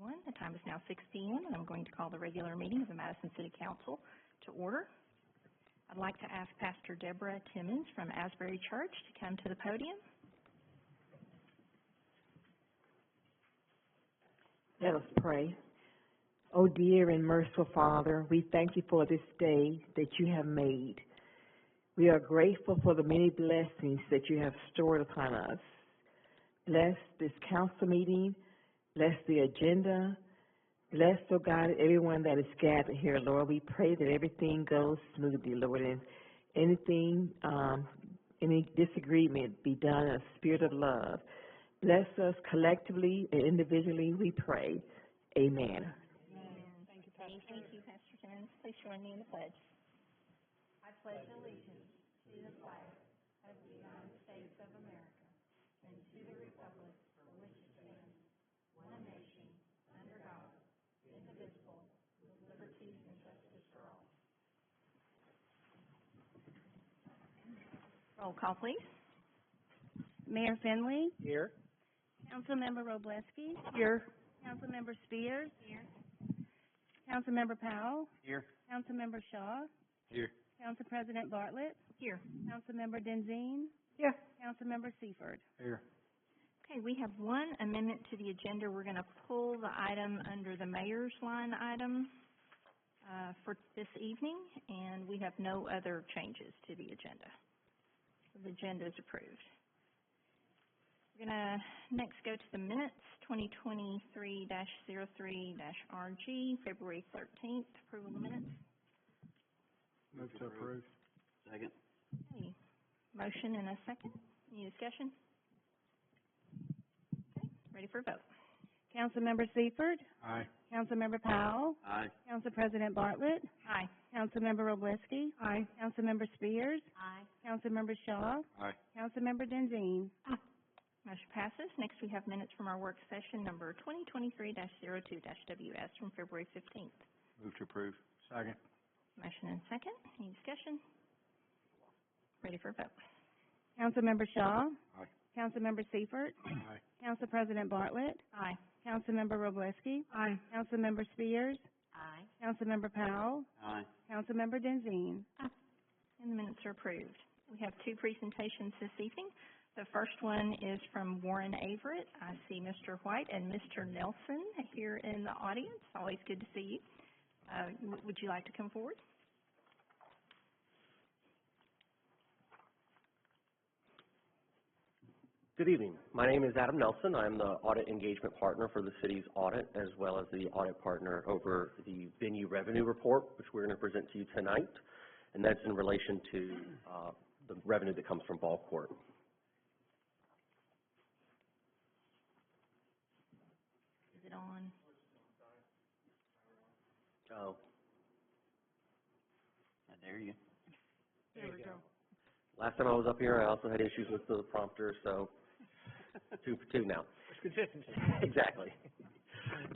everyone. The time is now 6 p.m. and I'm going to call the regular meeting of the Madison City Council to order. I'd like to ask Pastor Deborah Timmons from Asbury Church to come to the podium. Let us pray. Oh dear and merciful Father, we thank you for this day that you have made. We are grateful for the many blessings that you have stored upon us. Bless this council meeting. Bless the agenda. Bless, oh God, everyone that is gathered here, Lord. We pray that everything goes smoothly, Lord, and anything, any disagreement be done in a spirit of love. Bless us collectively and individually, we pray. Amen. Thank you, Pastor Timmons. Please join me in the pledge. I pledge allegiance to the flag of the United States of America and to the republic for which it stands, one nation, under God, indivisible, with liberty and justice for all. Roll call, please. Mayor Finley. Here. Councilmember Wroblewski. Here. Councilmember Spears. Here. Councilmember Powell. Here. Councilmember Shaw. Here. Council President Bartlett. Here. Councilmember Denzine. Here. Councilmember Seifert. Here. Okay, we have one amendment to the agenda. We're going to pull the item under the mayor's line item for this evening, and we have no other changes to the agenda. So the agenda is approved. We're going to next go to the minutes, 2023-03-RG, February 13th, approval of the minutes. Move to approve. Second. Okay, motion and a second. Any discussion? Okay, ready for a vote. Councilmember Seifert. Aye. Councilmember Powell. Aye. Council President Bartlett. Aye. Councilmember Wroblewski. Aye. Councilmember Spears. Aye. Councilmember Shaw. Aye. Councilmember Denzine. Aye. Motion passes. Next, we have minutes from our work session number 2023-02-WS from February 15th. Move to approve. Second. Motion and second. Any discussion? Ready for a vote. Councilmember Shaw. Aye. Councilmember Seifert. Aye. Council President Bartlett. Aye. Councilmember Wroblewski. Aye. Councilmember Spears. Aye. Councilmember Powell. Aye. Councilmember Denzine. Aye. And the minutes are approved. We have two presentations this evening. The first one is from Warren Averett. I see Mr. White and Mr. Nelson here in the audience. Always good to see you. Would you like to come forward? Good evening. My name is Adam Nelson. I'm the audit engagement partner for the city's audit, as well as the audit partner over the venue revenue report, which we're going to present to you tonight. And that's in relation to the revenue that comes from BallCorps. Is it on? Oh. There you go. There we go. Last time I was up here, I also had issues with the prompter, so 2 for 2 now. It's consistency. Exactly.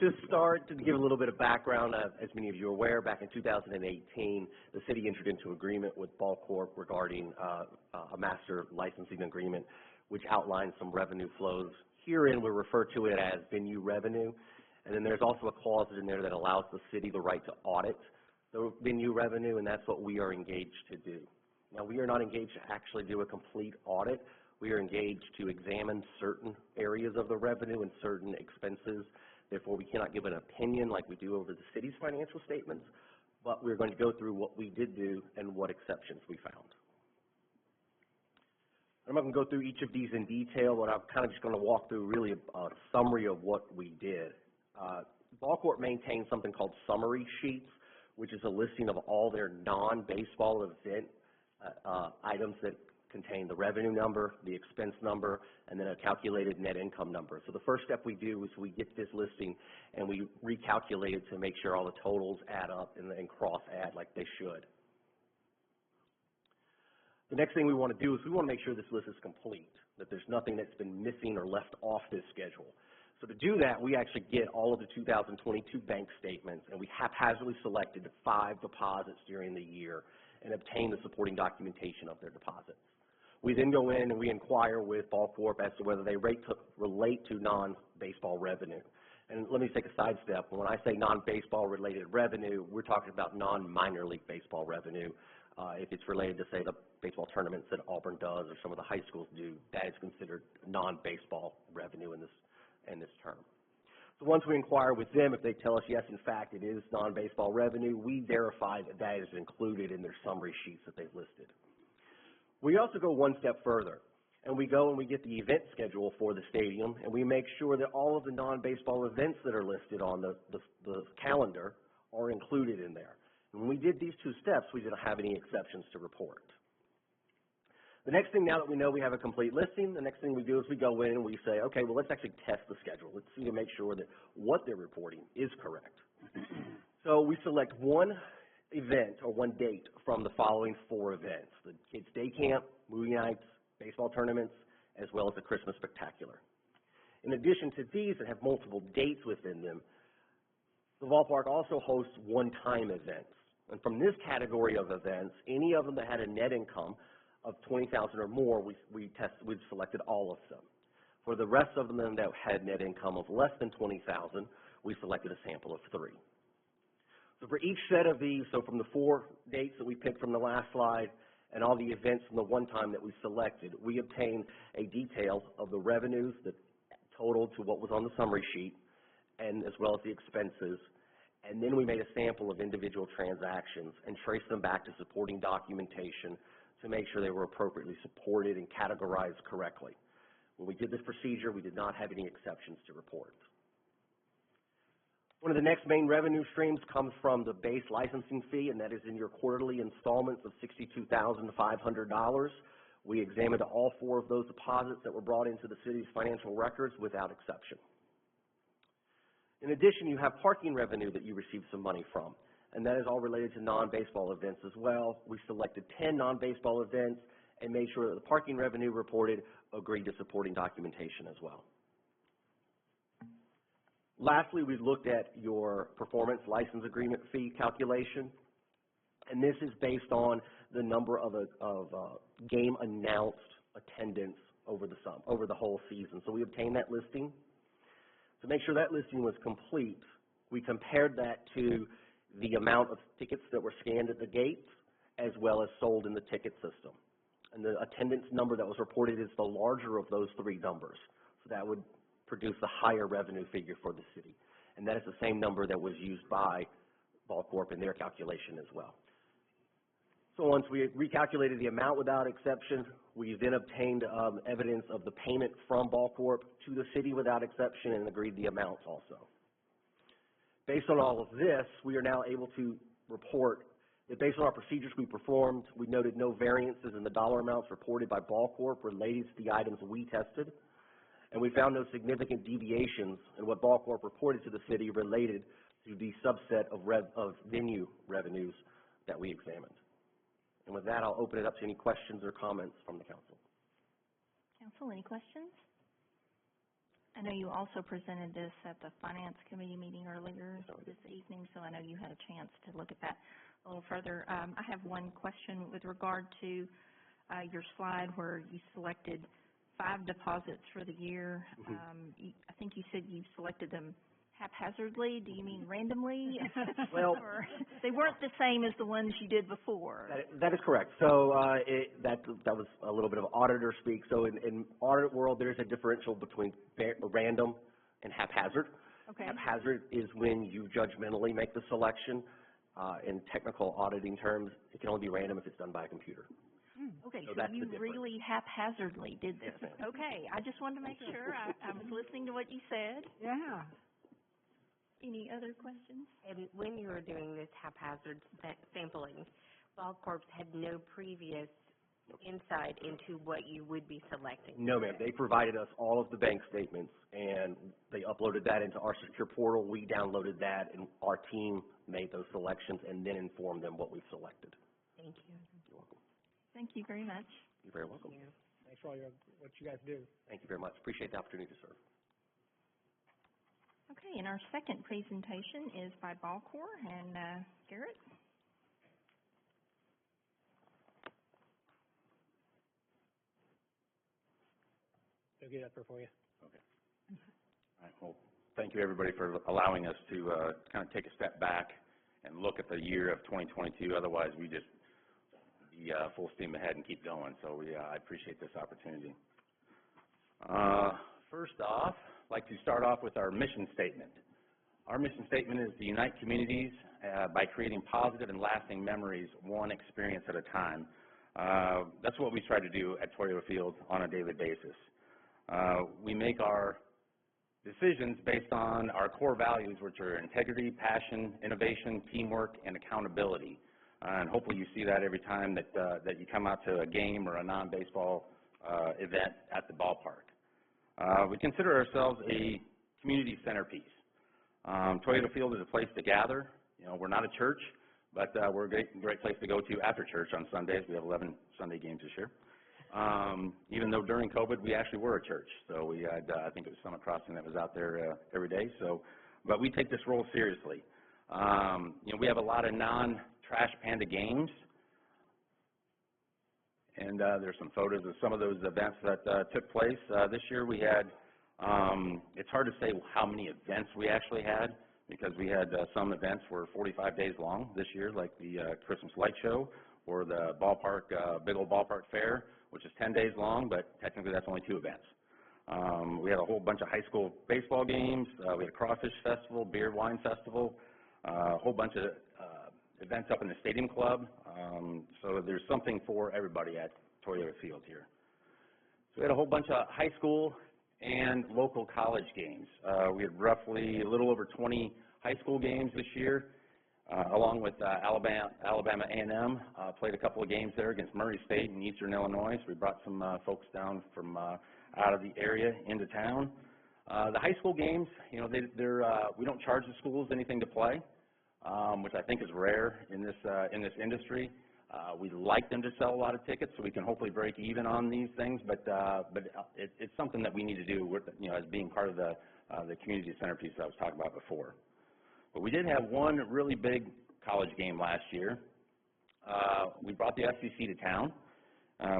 To start, to give a little bit of background, as many of you are aware, back in 2018, the city entered into agreement with BallCorps regarding a master licensing agreement, which outlines some revenue flows. Herein, we refer to it as venue revenue, and then there's also a clause in there that allows the city the right to audit the venue revenue, and that's what we are engaged to do. Now, we are not engaged to actually do a complete audit. We are engaged to examine certain areas of the revenue and certain expenses. Therefore, we cannot give an opinion like we do over the city's financial statements, but we're going to go through what we did do and what exceptions we found. I'm not going to go through each of these in detail, but I'm kind of just going to walk through really a summary of what we did. BallCorps maintains something called summary sheets, which is a listing of all their non-baseball event items that contain the revenue number, the expense number, and then a calculated net income number. So the first step we do is we get this listing and we recalculate it to make sure all the totals add up and cross-add like they should. The next thing we want to do is we want to make sure this list is complete, that there's nothing that's been missing or left off this schedule. So to do that, we actually get all of the 2022 bank statements, and we haphazardly selected 5 deposits during the year and obtain the supporting documentation of their deposits. We then go in and we inquire with BallCorp as to whether they relate to non-baseball revenue. And let me take a sidestep. When I say non-baseball related revenue, we're talking about non-minor league baseball revenue. If it's related to, say, the baseball tournaments that Auburn does or some of the high schools do, that is considered non-baseball revenue in this term. So once we inquire with them, if they tell us, yes, in fact, it is non-baseball revenue, we verify that that is included in their summary sheets that they've listed. We also go one step further, and we go and we get the event schedule for the stadium, and we make sure that all of the non-baseball events that are listed on the calendar are included in there. And when we did these two steps, we didn't have any exceptions to report. The next thing, now that we know we have a complete listing, the next thing we do is we go in and we say, okay, well, let's actually test the schedule. Let's see to make sure that what they're reporting is correct. So we select one event or one date from the following 4 events: the kids' day camp, movie nights, baseball tournaments, as well as the Christmas Spectacular. In addition to these that have multiple dates within them, the ballpark also hosts one-time events. And from this category of events, any of them that had a net income of $20,000 or more, we've selected all of them. For the rest of them that had net income of less than $20,000, we selected a sample of 3. So for each set of these, so from the 4 dates that we picked from the last slide and all the events from the one time that we selected, we obtained a detail of the revenues that totaled to what was on the summary sheet, and as well as the expenses. And then we made a sample of individual transactions and traced them back to supporting documentation to make sure they were appropriately supported and categorized correctly. When we did this procedure, we did not have any exceptions to report. One of the next main revenue streams comes from the base licensing fee, and that is in your quarterly installments of $62,500. We examined all 4 of those deposits that were brought into the city's financial records without exception. In addition, you have parking revenue that you received some money from, and that is all related to non-baseball events as well. We selected 10 non-baseball events and made sure that the parking revenue reported agreed to supporting documentation as well. Lastly, we looked at your performance license agreement fee calculation, and this is based on the number of game announced attendance over the whole season. So we obtained that listing. To make sure that listing was complete, we compared that to the amount of tickets that were scanned at the gates as well as sold in the ticket system. And the attendance number that was reported is the larger of those 3 numbers. So that would produce a higher revenue figure for the city. And that is the same number that was used by BallCorp in their calculation as well. So once we recalculated the amount without exception, we then obtained evidence of the payment from BallCorp to the city without exception and agreed the amounts also. Based on all of this, we are now able to report that based on our procedures we performed, we noted no variances in the dollar amounts reported by BallCorp related to the items we tested, and we found no significant deviations in what BallCorp reported to the city related to the subset of venue revenues that we examined. And with that, I'll open it up to any questions or comments from the council. Council, any questions? I know you also presented this at the Finance Committee meeting earlier this evening, so I know you had a chance to look at that a little further. I have one question with regard to your slide where you selected 5 deposits for the year. I think you said you selected them haphazardly. Do you mean randomly? Well, or they weren't the same as the ones you did before. That is correct. So that was a little bit of auditor speak. So in audit world, there's a differential between random and haphazard. Okay. Haphazard is when you judgmentally make the selection. In technical auditing terms, it can only be random if it's done by a computer. Okay, so you really haphazardly did this. Yes, okay, I just wanted to make sure I was listening to what you said. Yeah. Any other questions? And when you were doing this haphazard sampling, BallCorps had no previous insight into what you would be selecting? No, ma'am. They provided us all of the bank statements, and they uploaded that into our secure portal. We downloaded that, and our team made those selections and then informed them what we've selected. Thank you. You're welcome. Thank you very much. You're very welcome. Thank you. Thanks for all what you guys do. Thank you very much. Appreciate the opportunity to serve. Okay, and our second presentation is by BallCorps, and Garrett. They'll get up there for you. Okay. All right, well, thank you everybody for allowing us to kind of take a step back and look at the year of 2022. Otherwise, we just be full steam ahead and keep going. So I appreciate this opportunity. First off, I'd like to start off with our mission statement. Our mission statement is to unite communities by creating positive and lasting memories, one experience at a time. That's what we try to do at Toyota Field on a daily basis. We make our decisions based on our core values, which are integrity, passion, innovation, teamwork, and accountability. And hopefully you see that every time that, that you come out to a game or a non-baseball event at the ballpark. We consider ourselves a community centerpiece. Toyota Field is a place to gather. You know, we're not a church, but we're a great place to go to after church on Sundays. We have 11 Sunday games this year. Even though during COVID we actually were a church, so we had, I think it was Summit Crossing that was out there every day. So, but we take this role seriously. You know, we have a lot of non-trash panda games, and there's some photos of some of those events that took place. This year we had, it's hard to say how many events we actually had, because we had some events were 45 days long this year, like the Christmas light show or the ballpark, big old ballpark fair, which is 10 days long, but technically that's only 2 events. We had a whole bunch of high school baseball games. We had a crawfish festival, beer wine festival, a whole bunch of events up in the stadium club. So there's something for everybody at Toyota Field here. So we had a whole bunch of high school and local college games. We had roughly a little over 20 high school games this year, along with Alabama A&M. Played a couple of games there against Murray State in Eastern Illinois. So we brought some folks down from out of the area into town. The high school games, you know, we don't charge the schools anything to play, which I think is rare in this industry. We like them to sell a lot of tickets so we can hopefully break even on these things, but it's something that we need to do with, you know, as being part of the community centerpiece that I was talking about before. But we did have one really big college game last year. We brought the SEC to town.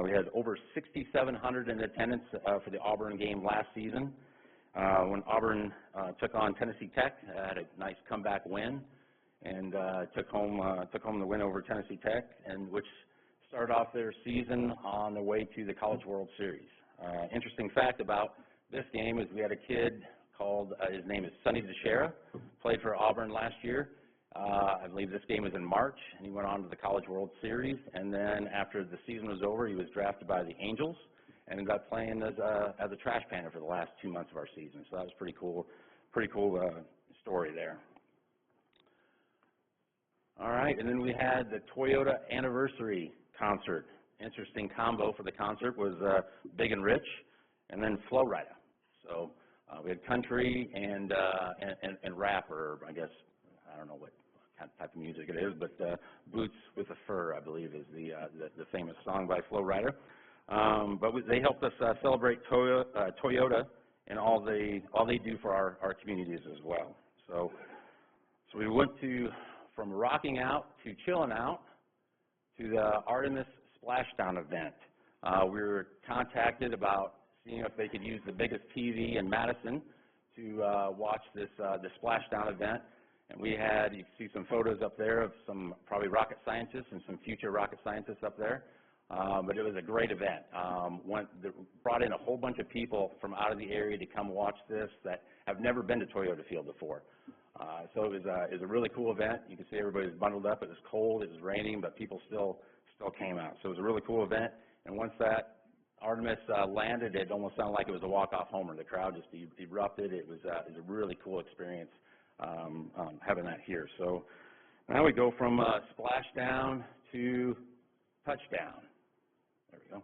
We had over 6,700 in attendance for the Auburn game last season. When Auburn took on Tennessee Tech, had a nice comeback win, and took home the win over Tennessee Tech, and which started off their season on the way to the College World Series. Interesting fact about this game is we had a kid called, his name is Sonny DeShera, played for Auburn last year. I believe this game was in March, and he went on to the College World Series, and then after the season was over, he was drafted by the Angels and ended up playing as a trash panda for the last 2 months of our season. So that was pretty cool story there. All right, and then we had the Toyota Anniversary Concert. Interesting combo for the concert was Big and Rich, and then Flo Rida. So we had country and rap, or I guess, I don't know what kind of type of music it is, but Boots with a Fur, I believe, is the famous song by Flo Rida. But they helped us celebrate Toyota and all they do for our communities as well. So we went from rocking out to chilling out to the Artemis Splashdown event. We were contacted about seeing if they could use the biggest TV in Madison to watch the Splashdown event. And we had, you can see some photos up there of some probably rocket scientists and some future rocket scientists up there. But it was a great event. Brought in a whole bunch of people from out of the area to come watch this that have never been to Toyota Field before. So it was a really cool event. You can see everybody was bundled up. It was cold, it was raining, but people still came out. So it was a really cool event. And once that Artemis landed, it almost sounded like it was a walk-off homer. The crowd just erupted. It was a really cool experience having that here. So now we go from splashdown to touchdown. There we go.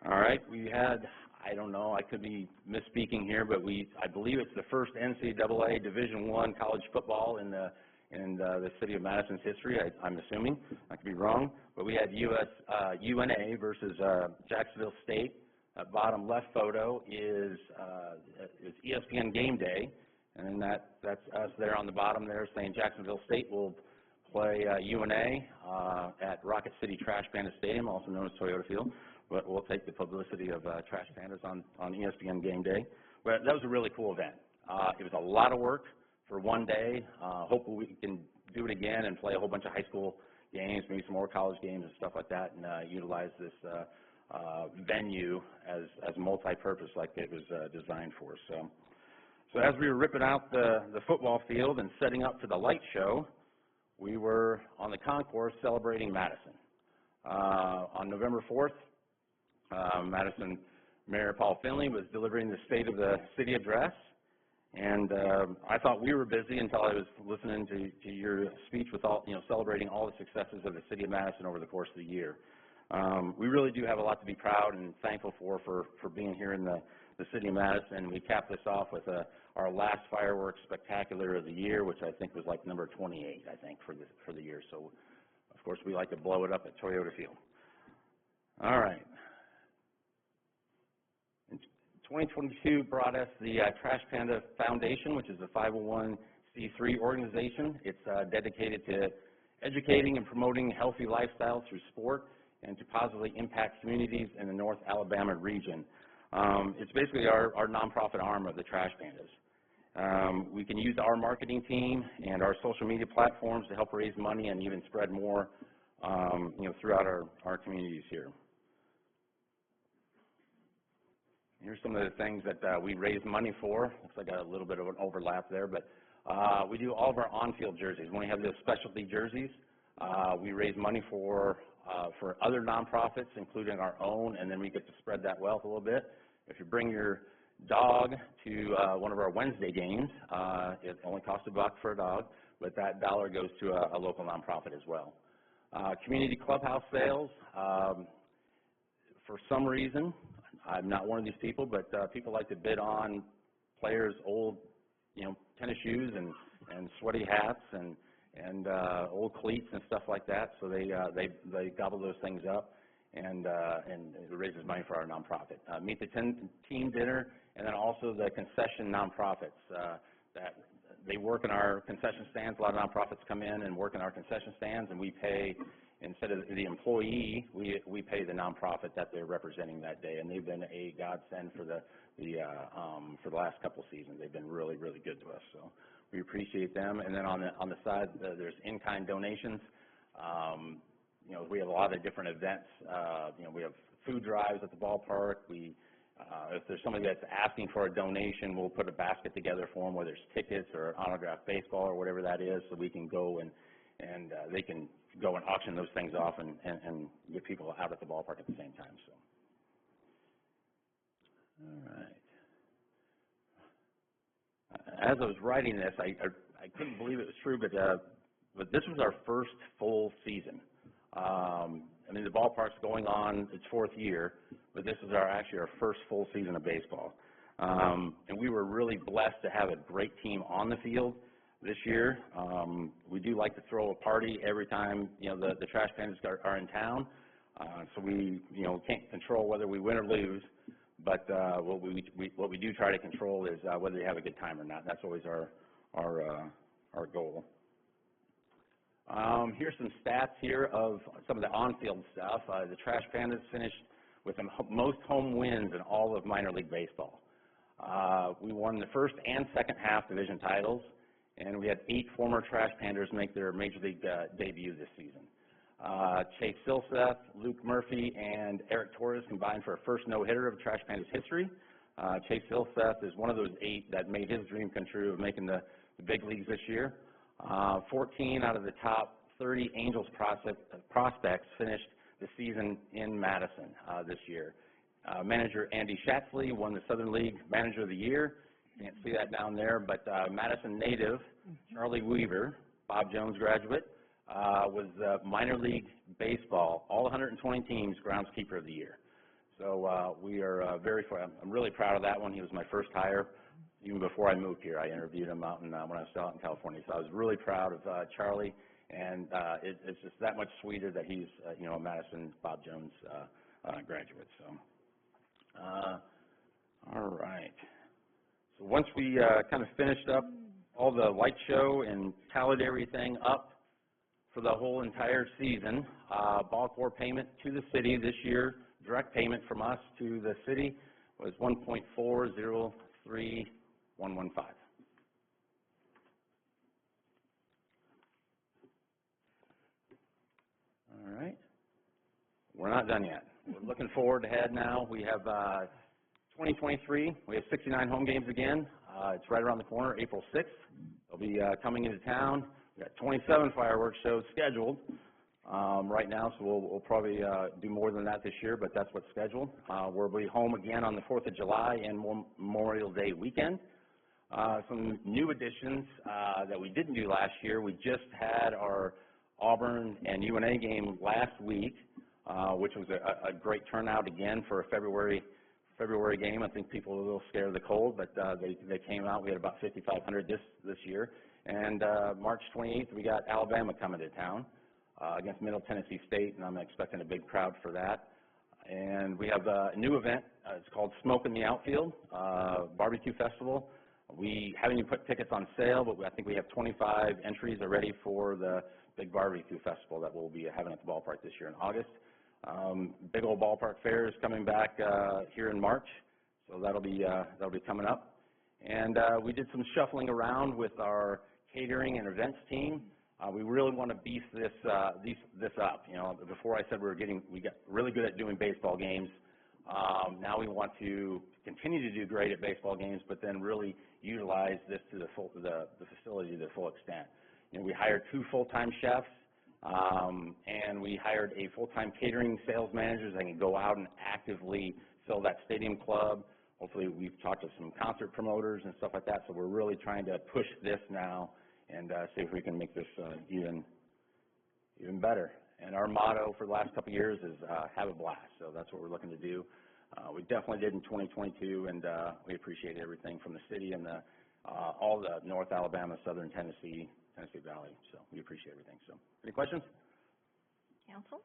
All right, we had, I don't know, I could be misspeaking here, but I believe it's the first NCAA Division I college football in the city of Madison's history. I'm assuming. I could be wrong, but we had UNA versus Jacksonville State. That bottom left photo is ESPN Game Day, and then that's us there on the bottom there saying Jacksonville State will play UNA at Rocket City Trash Panda Stadium, also known as Toyota Field. But we'll take the publicity of Trash Pandas on ESPN Game Day. But that was a really cool event. It was a lot of work for one day. Hopefully we can do it again and play a whole bunch of high school games, maybe some more college games and stuff like that, and utilize this venue as multi-purpose like it was designed for. So as we were ripping out the football field and setting up for the light show, we were on the concourse celebrating Madison. On November 4th, Madison Mayor Paul Finley was delivering the State of the City address, and I thought we were busy until I was listening to your speech with all, celebrating all the successes of the City of Madison over the course of the year. We really do have a lot to be proud and thankful for being here in the City of Madison. We capped this off with our last fireworks spectacular of the year, which I think was like number 28, I think, for the year. So, of course, we like to blow it up at Toyota Field. All right. 2022 brought us the Trash Panda Foundation, which is a 501c3 organization. It's dedicated to educating and promoting healthy lifestyles through sport and to positively impact communities in the North Alabama region. It's basically our nonprofit arm of the Trash Pandas. We can use our marketing team and our social media platforms to help raise money and even spread more, throughout our communities here. Here's some of the things that we raise money for. Looks like a little bit of an overlap there, but we do all of our on-field jerseys. When we have those specialty jerseys, we raise money for other nonprofits, including our own, and then we get to spread that wealth a little bit. If you bring your dog to one of our Wednesday games, it only costs $1 for a dog, but that dollar goes to a local nonprofit as well. Community clubhouse sales, for some reason, I'm not one of these people, but people like to bid on players' old, tennis shoes and sweaty hats and old cleats and stuff like that. So they gobble those things up, and it raises money for our nonprofit. Meet the Team dinner, and then also the concession nonprofits that they work in our concession stands. A lot of nonprofits come in and work in our concession stands, and we pay. Instead of the employee, we pay the nonprofit that they're representing that day, and they've been a godsend for the last couple seasons. They've been really, really good to us, so we appreciate them. And then on the side, there's in-kind donations. We have a lot of different events. We have food drives at the ballpark. If there's somebody that's asking for a donation, we'll put a basket together for them, whether it's tickets or autographed baseball or whatever that is, so we can go and they can go and auction those things off and get people out at the ballpark at the same time. So, all right. As I was writing this, I couldn't believe it was true, but this was our first full season. The ballpark's going on its 4th year, but this is actually our first full season of baseball. And we were really blessed to have a great team on the field this year. We do like to throw a party every time the Trash Pandas are in town. So we can't control whether we win or lose, but what we do try to control is whether they have a good time or not. That's always our goal. Here's some stats here of some of the on-field stuff. The Trash Pandas finished with the most home wins in all of minor league baseball. We won the first and second half division titles, and we had 8 former Trash Pandas make their Major League debut this season. Chase Silseth, Luke Murphy, and Eric Torres combined for a first no-hitter of Trash Pandas history. Chase Silseth is one of those 8 that made his dream come true of making the big leagues this year. 14 out of the top 30 Angels prospects finished the season in Madison this year. Manager Andy Schatzley won the Southern League Manager of the Year. You can't see that down there, but Madison native Charlie Weaver, Bob Jones graduate, was the minor league baseball, all 120 teams, groundskeeper of the year. So we are I'm really proud of that one. He was my first hire. Even before I moved here, I interviewed him when I was still out in California. So I was really proud of Charlie, and it's just that much sweeter that he's a Madison Bob Jones graduate. So, all right. So once we kind of finished up all the light show and tallied everything up for the whole entire season, BallCorps payment to the city this year, direct payment from us to the city was $1.403 115. All right. We're not done yet. We're looking forward ahead now. We have 2023. We have 69 home games again. It's right around the corner, April 6th. They'll be coming into town. We've got 27 fireworks shows scheduled right now, so we'll probably do more than that this year, but that's what's scheduled. We'll be home again on the 4th of July and Memorial Day weekend. Some new additions that we didn't do last year. We just had our Auburn and UNA game last week, which was a great turnout again for a February game. I think people were a little scared of the cold, but they came out. We had about 5,500 this year. And March 28th, we got Alabama coming to town against Middle Tennessee State, and I'm expecting a big crowd for that. And we have a new event. It's called Smoke in the Outfield Barbecue Festival. We haven't even put tickets on sale, but I think we have 25 entries already for the big barbecue festival that we'll be having at the ballpark this year in August. Big old ballpark fair is coming back here in March, so that'll be coming up. And we did some shuffling around with our catering and events team. We really want to beef this up. You know, before I said we got really good at doing baseball games. Now we want to continue to do great at baseball games, but then really utilize this to the facility to the full extent. You know, we hired 2 full-time chefs, and we hired a full-time catering sales manager that can go out and actively fill that stadium club. Hopefully, we've talked to some concert promoters and stuff like that. So we're really trying to push this now and see if we can make this even better. And our motto for the last couple of years is have a blast. So that's what we're looking to do. We definitely did in 2022, and we appreciate everything from the city and all the North Alabama, Southern Tennessee Valley. So we appreciate everything. So any questions? Council?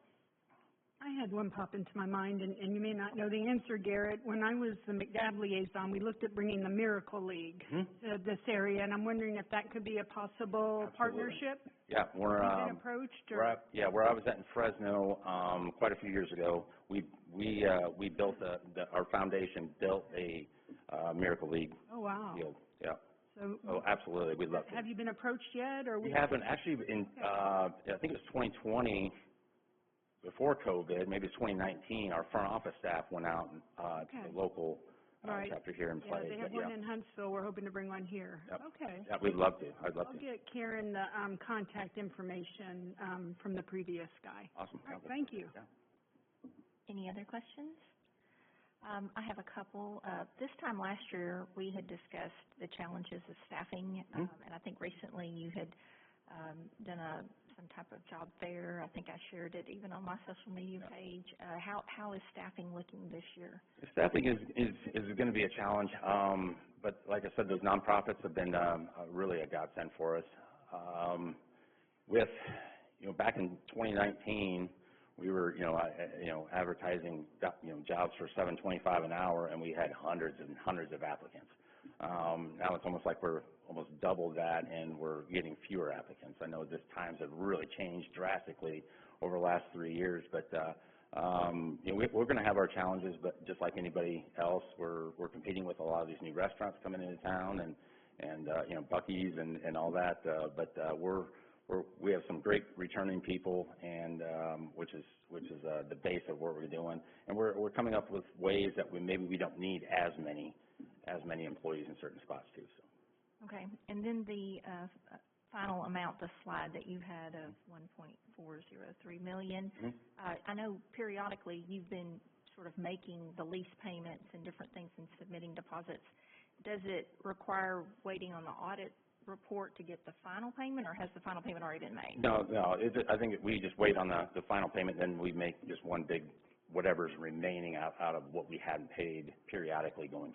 I had one pop into my mind, and you may not know the answer, Garrett. When I was the McDab liaison, we looked at bringing the Miracle League to this area, and I'm wondering if that could be a possible partnership. Yeah, we're been approached, or? Where I was at in Fresno quite a few years ago, we built our foundation built a Miracle League field. Yeah. So absolutely, we'd love to. Have you been approached yet, or we haven't actually? I think it was 2020. Before COVID, maybe it's 2019, our front office staff went out to the local chapter here and played. They have one in Huntsville. We're hoping to bring one here. Yep. Okay. Yeah, we'd love to. I'll get Karen the contact information from the previous guy. Awesome. All right, thank you. Yeah. Any other questions? I have a couple. This time last year, we had discussed the challenges of staffing, and I think recently you had done some type of job fair. I think I shared it even on my social media page. How is staffing looking this year? Staffing is going to be a challenge, but like I said, those nonprofits have been really a godsend for us. Back in 2019, we were advertising jobs for $7.25 an hour, and we had hundreds and hundreds of applicants. Now it's almost like we're almost double that, and we're getting fewer applicants. I know this times have really changed drastically over the last 3 years, but we're going to have our challenges. But just like anybody else, we're competing with a lot of these new restaurants coming into town, and Buc-ee's and all that. But we have some great returning people, and which is the base of what we're doing, and we're coming up with ways that maybe we don't need as many employees in certain spots too. So. Okay, and then the final amount, the slide that you had of $1.403 million. I know periodically you've been sort of making the lease payments and different things and submitting deposits. Does it require waiting on the audit report to get the final payment, or has the final payment already been made? No. I think we just wait on the final payment, then we make just one big whatever's remaining out of what we hadn't paid periodically going,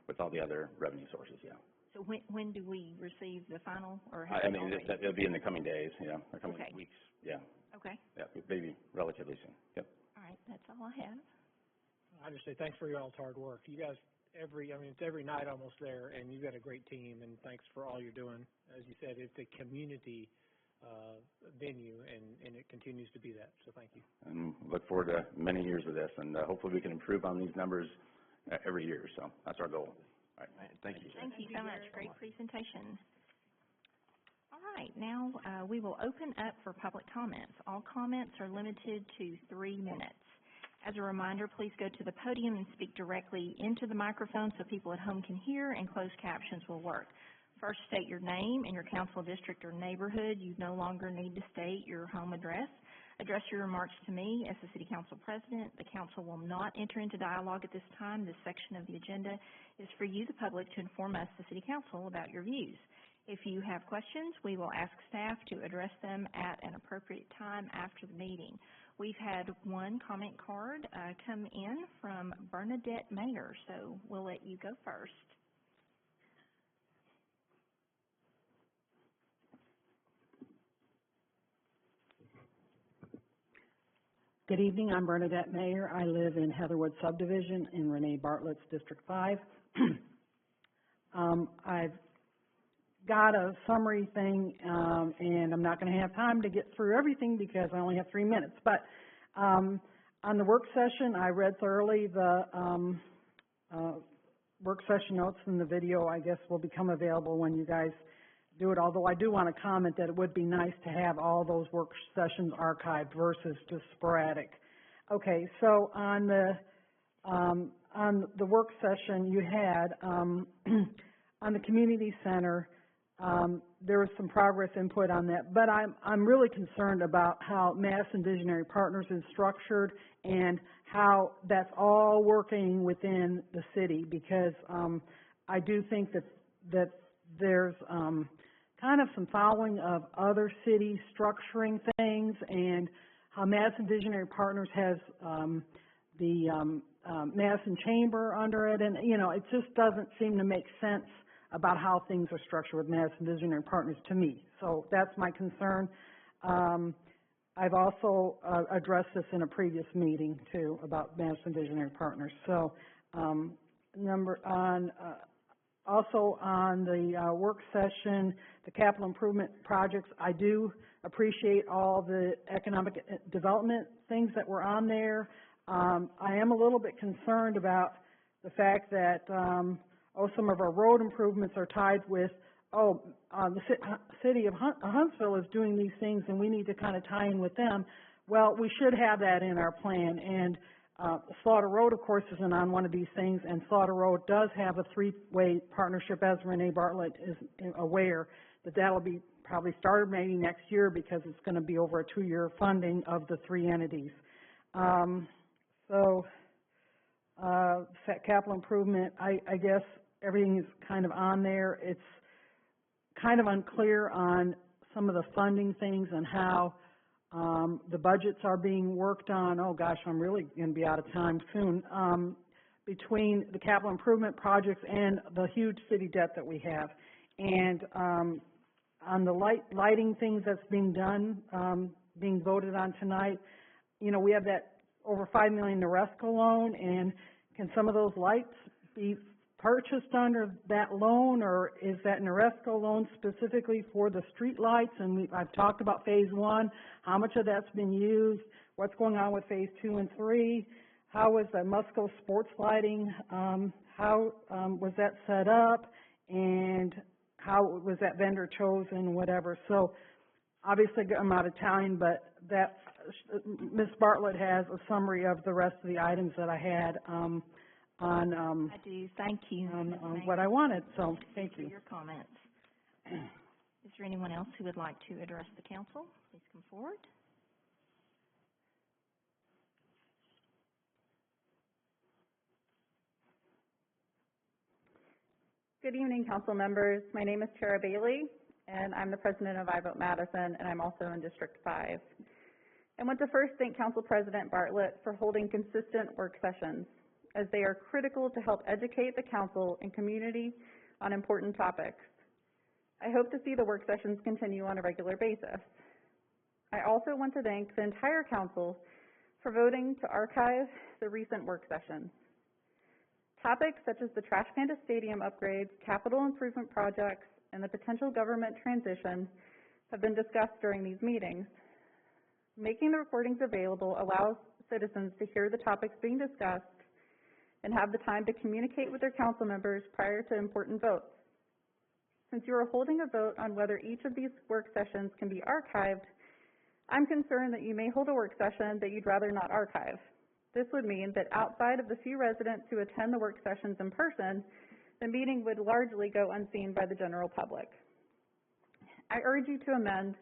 with all the other revenue sources. Yeah. So when do we receive the final, or? It'll be in the coming days. Yeah, the coming weeks. Yeah. Okay. Yeah, maybe relatively soon. Yep. All right, that's all I have. I just say thanks for your all's hard work. You guys, it's every night almost there, and you've got a great team, and thanks for all you're doing. As you said, it's a community venue, and it continues to be that, so thank you. And look forward to many years of this, and hopefully we can improve on these numbers every year, so that's our goal. All right, Thank you. Thank you so much. Great presentation. All right, now we will open up for public comments. All comments are limited to 3 minutes. As a reminder, please go to the podium and speak directly into the microphone so people at home can hear, and closed captions will work. First, state your name and your council district or neighborhood. You no longer need to state your home address. Address your remarks to me as the City Council President. The Council will not enter into dialogue at this time. This section of the agenda is for you, the public, to inform us, the City Council, about your views. If you have questions, we will ask staff to address them at an appropriate time after the meeting. We've had one comment card come in from Bernadette Mayer, so we'll let you go first. Good evening, I'm Bernadette Mayer. I live in Heatherwood Subdivision in Ranae Bartlett's District 5. I've got a summary thing, and I'm not going to have time to get through everything because I only have 3 minutes. But on the work session, I read thoroughly the work session notes, and the video, I guess, will become available when you guys do it, although I do want to comment that it would be nice to have all those work sessions archived versus just sporadic. Okay, so on the work session you had, on the community center, there was some progress input on that, but I'm really concerned about how Madison Visionary Partners is structured and how that's all working within the city, because I do think that there's kind of some following of other cities structuring things, and how Madison Visionary Partners has the Madison Chamber under it, and you know, it just doesn't seem to make sense about how things are structured with Madison Visionary Partners to me. So that's my concern. I've also addressed this in a previous meeting too about Madison Visionary Partners. So also on the work session, the capital improvement projects, I do appreciate all the economic development things that were on there. I am a little bit concerned about the fact that some of our road improvements are tied with, the city of Huntsville is doing these things and we need to kind of tie in with them. Well, we should have that in our plan, and Slaughter Road, of course, isn't on one of these things, and Slaughter Road does have a three-way partnership, as Ranae Bartlett is aware, that'll be probably started maybe next year because it's going to be over a 2-year funding of the 3 entities. Capital improvement, I guess everything is kind of on there. It's kind of unclear on some of the funding things and how the budgets are being worked on. Oh gosh, I'm really going to be out of time soon. Between the capital improvement projects and the huge city debt that we have. And on the lighting things that's being done, being voted on tonight, you know, we have that over $5 million Noresco loan, and can some of those lights be purchased under that loan, or is that Noresco loan specifically for the street lights? And I've talked about phase 1, how much of that's been used, what's going on with phase 2 and 3, how was the Musco sports lighting, how was that set up, and how was that vendor chosen, whatever. So obviously I'm out of time, but that Ms. Bartlett has a summary of the rest of the items that I had I do. Thank you. On what I wanted. So thank you. For your comments. Is there anyone else who would like to address the council? Please come forward. Good evening, council members. My name is Tara Bailey, and I'm the president of I Vote Madison, and I'm also in District 5. I want to first thank Council President Bartlett for holding consistent work sessions, as they are critical to help educate the council and community on important topics. I hope to see the work sessions continue on a regular basis. I also want to thank the entire council for voting to archive the recent work sessions. Topics such as the Trash Panda Stadium upgrades, capital improvement projects, and the potential government transition have been discussed during these meetings. Making the recordings available allows citizens to hear the topics being discussed and have the time to communicate with their council members prior to important votes. Since you are holding a vote on whether each of these work sessions can be archived, I'm concerned that you may hold a work session that you'd rather not archive. This would mean that outside of the few residents who attend the work sessions in person, the meeting would largely go unseen by the general public. I urge you to amend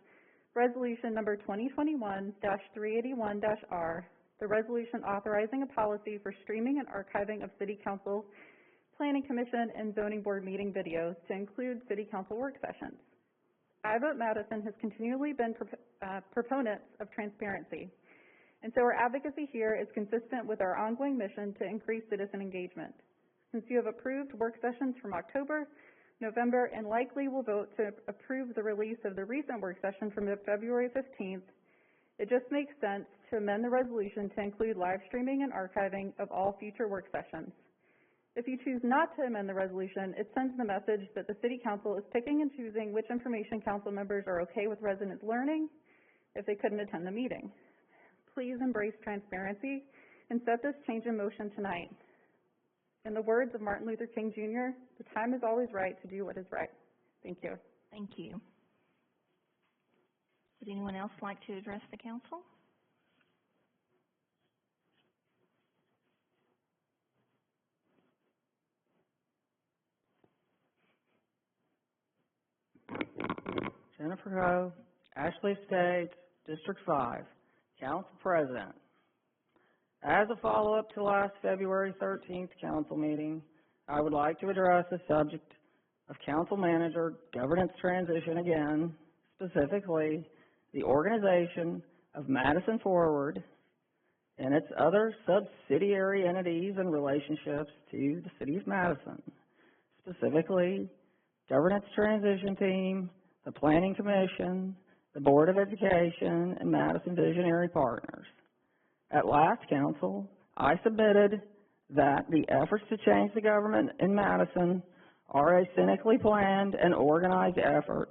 Resolution number 2021-381-R, the resolution authorizing a policy for streaming and archiving of City Council, Planning Commission, and Zoning Board meeting videos to include City Council work sessions. Madison has continually been proponents of transparency, and so our advocacy here is consistent with our ongoing mission to increase citizen engagement. Since you have approved work sessions from October, November, and likely will vote to approve the release of the recent work session from February 15th, it just makes sense to amend the resolution to include live streaming and archiving of all future work sessions. If you choose not to amend the resolution, it sends the message that the City Council is picking and choosing which information council members are okay with residents learning if they couldn't attend the meeting. Please embrace transparency and set this change in motion tonight. In the words of Martin Luther King Jr., the time is always right to do what is right. Thank you. Thank you. Would anyone else like to address the council? Jennifer Ho, Ashley Estates, District 5, Council President. As a follow-up to last February 13th council meeting, I would like to address the subject of council manager governance transition again, specifically the organization of Madison Forward and its other subsidiary entities and relationships to the City of Madison, specifically governance transition team, the Planning Commission, the Board of Education, and Madison Visionary Partners. At last council, I submitted that the efforts to change the government in Madison are a cynically planned and organized effort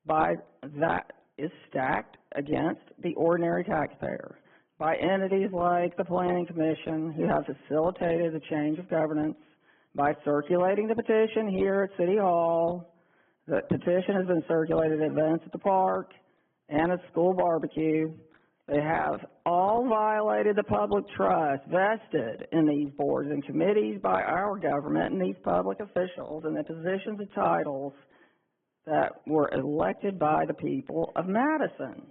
that is stacked against the ordinary taxpayer by entities like the Planning Commission, who have facilitated the change of governance by circulating the petition here at City Hall. The petition has been circulated at events at the park and at school barbecue. They have all violated the public trust vested in these boards and committees by our government and these public officials in the positions and titles that were elected by the people of Madison.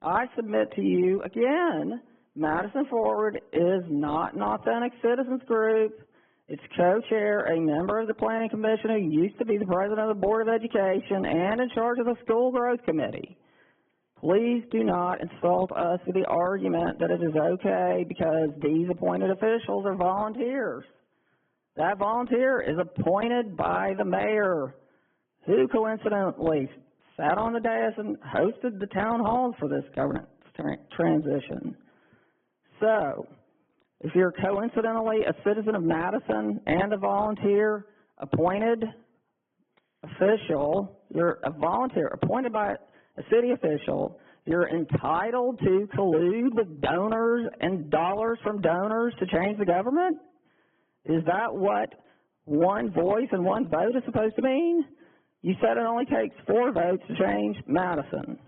I submit to you again, Madison Forward is not an authentic citizens group. Its co-chair, a member of the Planning Commission who used to be the president of the Board of Education and in charge of the School Growth Committee. Please do not insult us with the argument that it is okay because these appointed officials are volunteers. That volunteer is appointed by the mayor, who coincidentally sat on the dais and hosted the town halls for this governance transition. So, if you're coincidentally a citizen of Madison and a volunteer appointed official, you're a volunteer appointed by a city official, you're entitled to collude with donors and dollars from donors to change the government? Is that what one voice and one vote is supposed to mean? You said it only takes 4 votes to change Madison.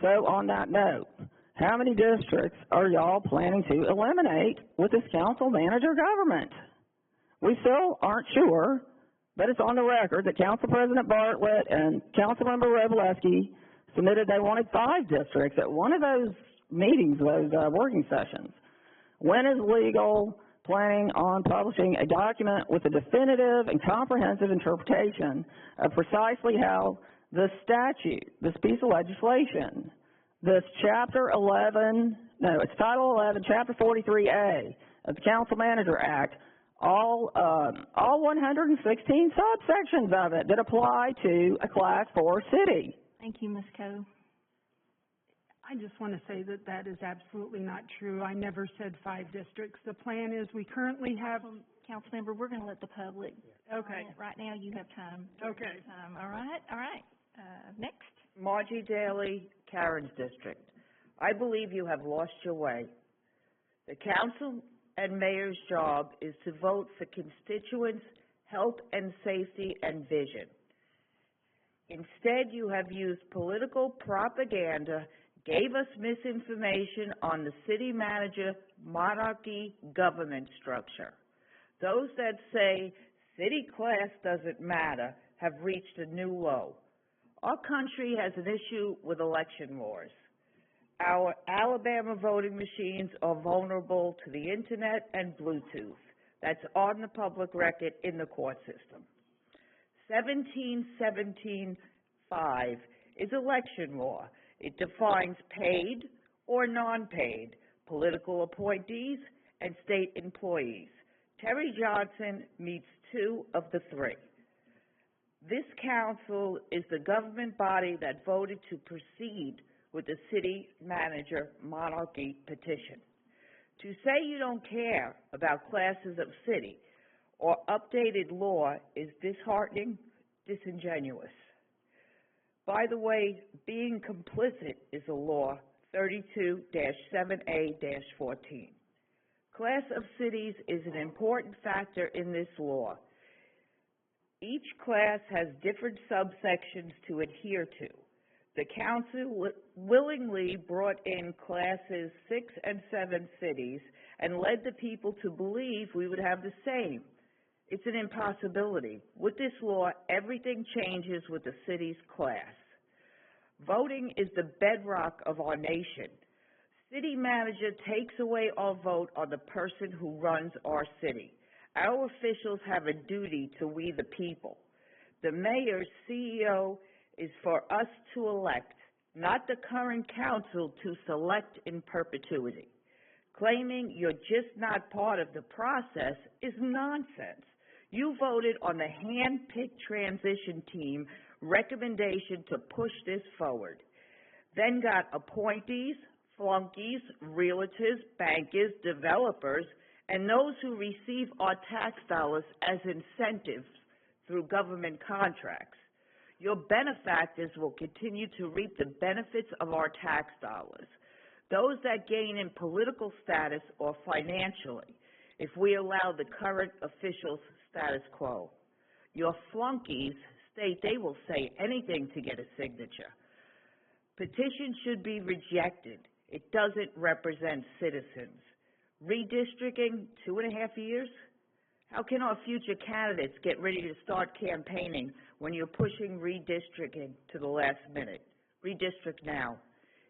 So on that note, how many districts are y'all planning to eliminate with this council manager government? We still aren't sure, but it's on the record that Council President Bartlett and Councilmember Wroblewski submitted they wanted 5 districts at one of those meetings, those working sessions. When is legal planning on publishing a document with a definitive and comprehensive interpretation of precisely how the statute, this piece of legislation, this Chapter 11, no, it's Title 11, Chapter 43A of the Council Manager Act, all 116 subsections of it that apply to a Class 4 city. Thank you, Ms. Coe. I just want to say that that is absolutely not true. I never said 5 districts. The plan is we currently have... Councilmember, we're going to let the public... Okay. Right now, you have time. Okay. All right. Next. Margie Daly, Karen's district. I believe you have lost your way. The council and mayor's job is to vote for constituents' health and safety and vision. Instead, you have used political propaganda, gave us misinformation on the city manager monarchy government structure. Those that say city class doesn't matter have reached a new low. Our country has an issue with election wars. Our Alabama voting machines are vulnerable to the internet and Bluetooth. That's on the public record in the court system. 1717(5) is election law. It defines paid or non-paid political appointees and state employees. Terry Johnson meets two of the three. This council is the government body that voted to proceed with the city manager monarchy petition. To say you don't care about classes of city or updated law is disheartening, disingenuous. By the way, being complicit is a law, 32-7A-14. Class of cities is an important factor in this law. Each class has different subsections to adhere to. The council willingly brought in classes 6 and 7 cities and led the people to believe we would have the same. It's an impossibility. With this law, everything changes with the city's class. Voting is the bedrock of our nation. City manager takes away our vote on the person who runs our city. Our officials have a duty to we the people. The mayor's CEO is for us to elect, not the current council to select in perpetuity. Claiming you're just not part of the process is nonsense. You voted on the hand-picked transition team recommendation to push this forward. Then got appointees, flunkies, realtors, bankers, developers, and those who receive our tax dollars as incentives through government contracts. Your benefactors will continue to reap the benefits of our tax dollars. Those that gain in political status or financially, if we allow the current officials' status quo. Your flunkies state they will say anything to get a signature. Petition should be rejected. It doesn't represent citizens. Redistricting, 2.5 years? How can our future candidates get ready to start campaigning when you're pushing redistricting to the last minute? Redistrict now.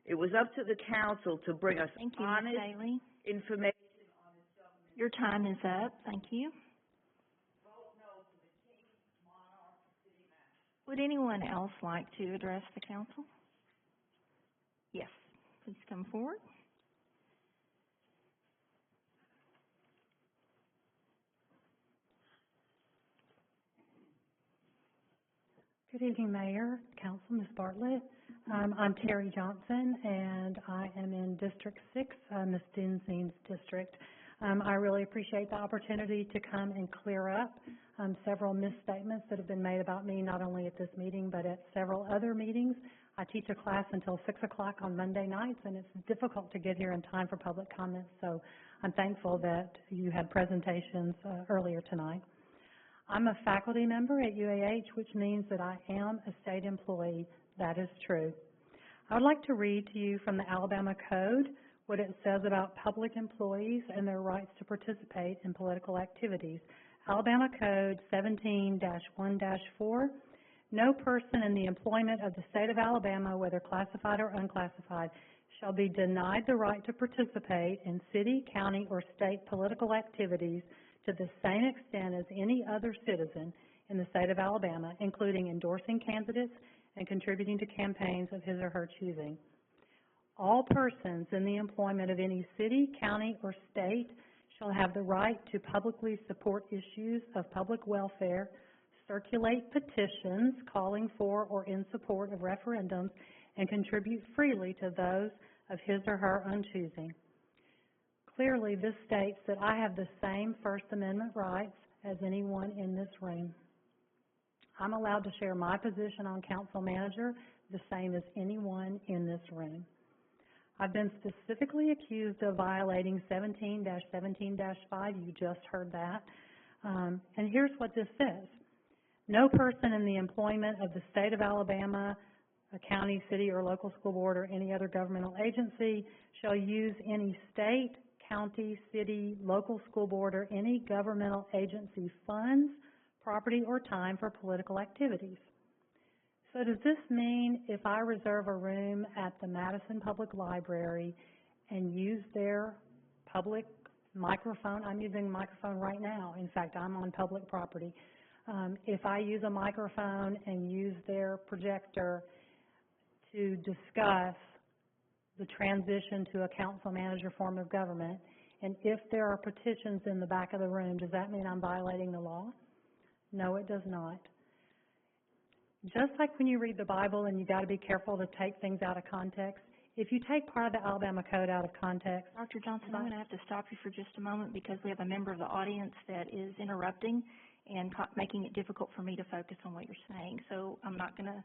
It was up to the council to bring us honest information on its government. Your time is up. Thank you. Vote no to the king, monarch, city manager. Would anyone else like to address the council? Yes, please come forward. Good evening, Mayor, Council, Ms. Bartlett. I'm Terry Johnson, and I am in District 6, Ms. Denzine's district. I really appreciate the opportunity to come and clear up several misstatements that have been made about me, not only at this meeting, but at several other meetings. I teach a class until 6 o'clock on Monday nights, and it's difficult to get here in time for public comments, so I'm thankful that you had presentations earlier tonight. I'm a faculty member at UAH, which means that I am a state employee. That is true. I would like to read to you from the Alabama Code what it says about public employees and their rights to participate in political activities. Alabama Code 17-1-4. No person in the employment of the state of Alabama, whether classified or unclassified, shall be denied the right to participate in city, county, or state political activities to the same extent as any other citizen in the state of Alabama, including endorsing candidates and contributing to campaigns of his or her choosing. All persons in the employment of any city, county, or state shall have the right to publicly support issues of public welfare, circulate petitions calling for or in support of referendums, and contribute freely to those of his or her own choosing. Clearly, this states that I have the same First Amendment rights as anyone in this room. I'm allowed to share my position on council manager the same as anyone in this room. I've been specifically accused of violating 17-17-5. You just heard that. And here's what this says. No person in the employment of the state of Alabama, a county, city, or local school board, or any other governmental agency shall use any state, county, city, local school board, or any governmental agency funds, property, or time for political activities. So does this mean if I reserve a room at the Madison Public Library and use their public microphone, I'm using a microphone right now, in fact, I'm on public property, if I use a microphone and use their projector to discuss the transition to a council manager form of government, and if there are petitions in the back of the room, does that mean I'm violating the law? No, it does not. Just like when you read the Bible and you got to be careful to take things out of context, if you take part of the Alabama Code out of context... Dr. Johnson, I'm going to have to stop you for just a moment because we have a member of the audience that is interrupting and making it difficult for me to focus on what you're saying. So I'm not going to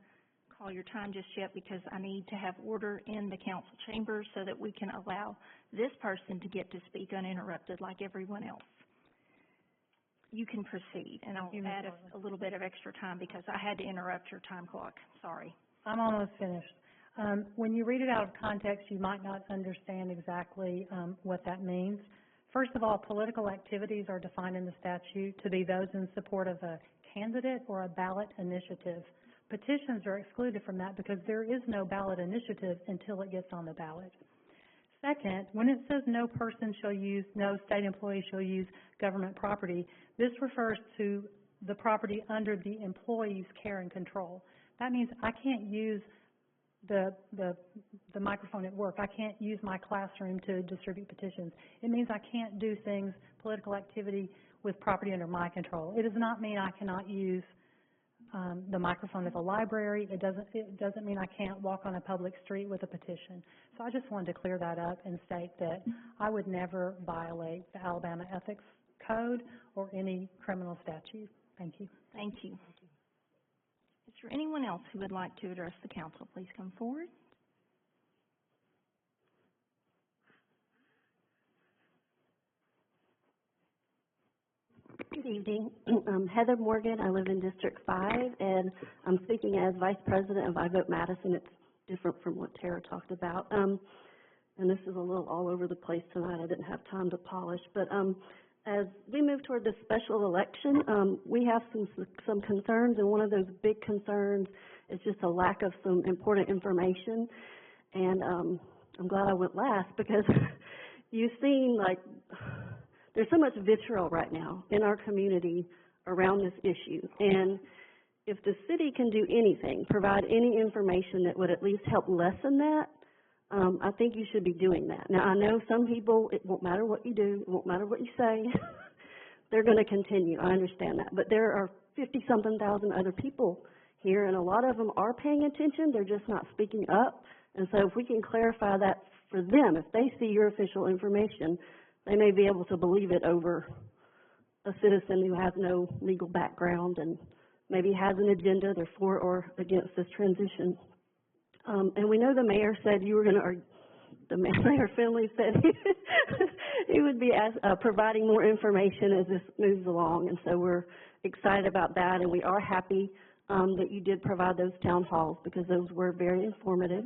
call your time just yet because I need to have order in the council chambers so that we can allow this person to get to speak uninterrupted like everyone else. You can proceed, and I'll add a little bit of extra time because I had to interrupt your time clock. Sorry. I'm almost finished. When you read it out of context, you might not understand exactly what that means. First of all, political activities are defined in the statute to be those in support of a candidate or a ballot initiative. Petitions are excluded from that because there is no ballot initiative until it gets on the ballot. Second, when it says no person shall use, no state employee shall use government property, this refers to the property under the employee's care and control. That means I can't use the microphone at work. I can't use my classroom to distribute petitions. It means I can't do things, political activity, with property under my control. It does not mean I cannot use the microphone at the library. It doesn't mean I can't walk on a public street with a petition. So I just wanted to clear that up and state that I would never violate the Alabama Ethics Code or any criminal statute. Thank you. Thank you. Is there anyone else who would like to address the council? Please come forward. Good evening. I'm Heather Morgan. I live in District 5, and I'm speaking as Vice President of I Vote Madison. It's different from what Tara talked about. And this is a little all over the place tonight. I didn't have time to polish. But as we move toward this special election, we have some concerns, and one of those big concerns is just a lack of some important information. And I'm glad I went last because you've seen, like, there's so much vitriol right now in our community around this issue. And if the city can do anything, provide any information that would at least help lessen that, I think you should be doing that. Now, I know some people, it won't matter what you do, it won't matter what you say, they're going to continue. I understand that. But there are 50-something thousand other people here, and a lot of them are paying attention. They're just not speaking up. And so if we can clarify that for them, if they see your official information, they may be able to believe it over a citizen who has no legal background and maybe has an agenda, they're for or against this transition. And we know the mayor said you were going to, the Mayor Finley said he would be providing more information as this moves along, and so we're excited about that, and we are happy that you did provide those town halls because those were very informative.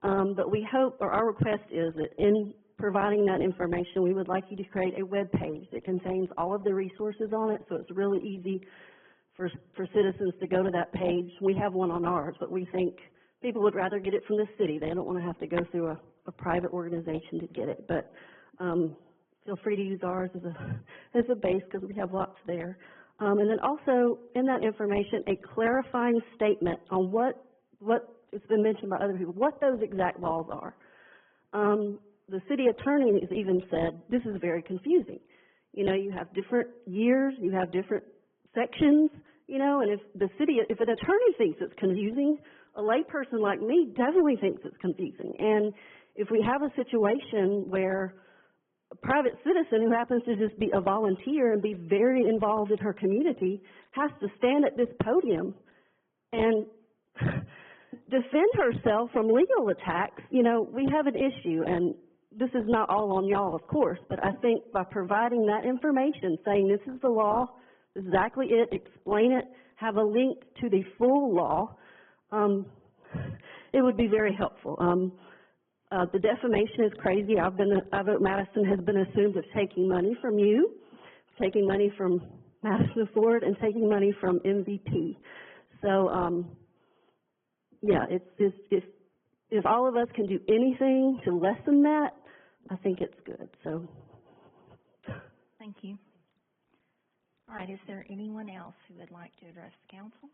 But we hope, or our request is that in providing that information, we would like you to create a web page that contains all of the resources on it, so it's really easy for citizens to go to that page. We have one on ours, but we think people would rather get it from the city. They don't want to have to go through a private organization to get it. But feel free to use ours as a base because we have lots there. And then also in that information, a clarifying statement on what has been mentioned by other people, what those exact laws are. The city attorney has even said this is very confusing. You know, you have different years, you have different sections, you know, and if an attorney thinks it's confusing, a layperson like me definitely thinks it's confusing. And if we have a situation where a private citizen who happens to just be a volunteer and be very involved in her community has to stand at this podium and defend herself from legal attacks, you know, we have an issue, and this is not all on y'all, of course, but I think by providing that information, saying this is the law, exactly it, explain it, have a link to the full law, it would be very helpful. The defamation is crazy. I vote Madison has been assumed of taking money from you, taking money from Madison Ford, and taking money from MVP. So, yeah, if all of us can do anything to lessen that, I think it's good. So, thank you. All right, is there anyone else who would like to address the council?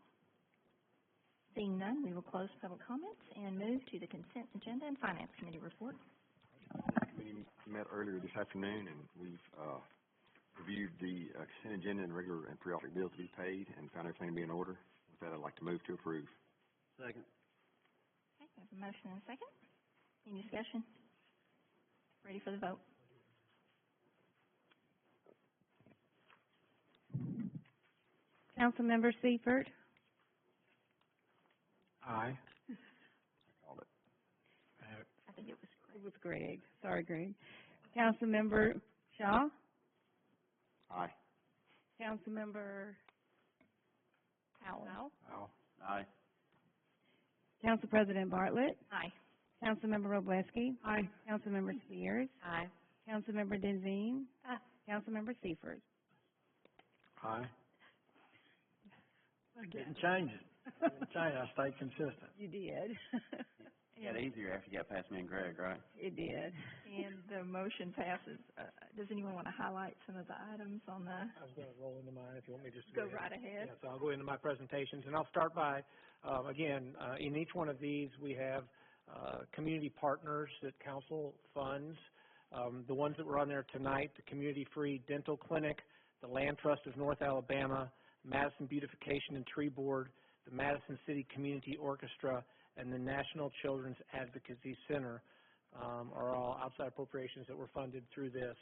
Seeing none, we will close public comments and move to the consent agenda and finance committee report. We met earlier this afternoon, and we've reviewed the consent agenda and regular and periodic bills to be paid and found everything to be in order. With that, I'd like to move to approve. Second. Okay, we have a motion and a second. Any discussion? Ready for the vote? Councilmember Seifert. Aye. I think it was Greg. Sorry, Greg. Councilmember Shaw. Aye. Councilmember Powell. Aye. Council President Bartlett. Aye. Councilmember Wroblewski. Aye. Councilmember Spears. Aye. Councilmember Denzine. Aye. Councilmember Seifert. Aye. Didn't change it. Didn't change it. I stayed consistent. You did. It got easier after you got past me and Greg, right? It did. And the motion passes. Does anyone want to highlight some of the items on the? I was going to roll into mine if you want me to just go right ahead. Yeah, so I'll go into my presentations, and I'll start by, again, in each one of these we have community partners that council funds. The ones that were on there tonight, the Community Free Dental Clinic, the Land Trust of North Alabama, Madison Beautification and Tree Board, the Madison City Community Orchestra, and the National Children's Advocacy Center are all outside appropriations that were funded through this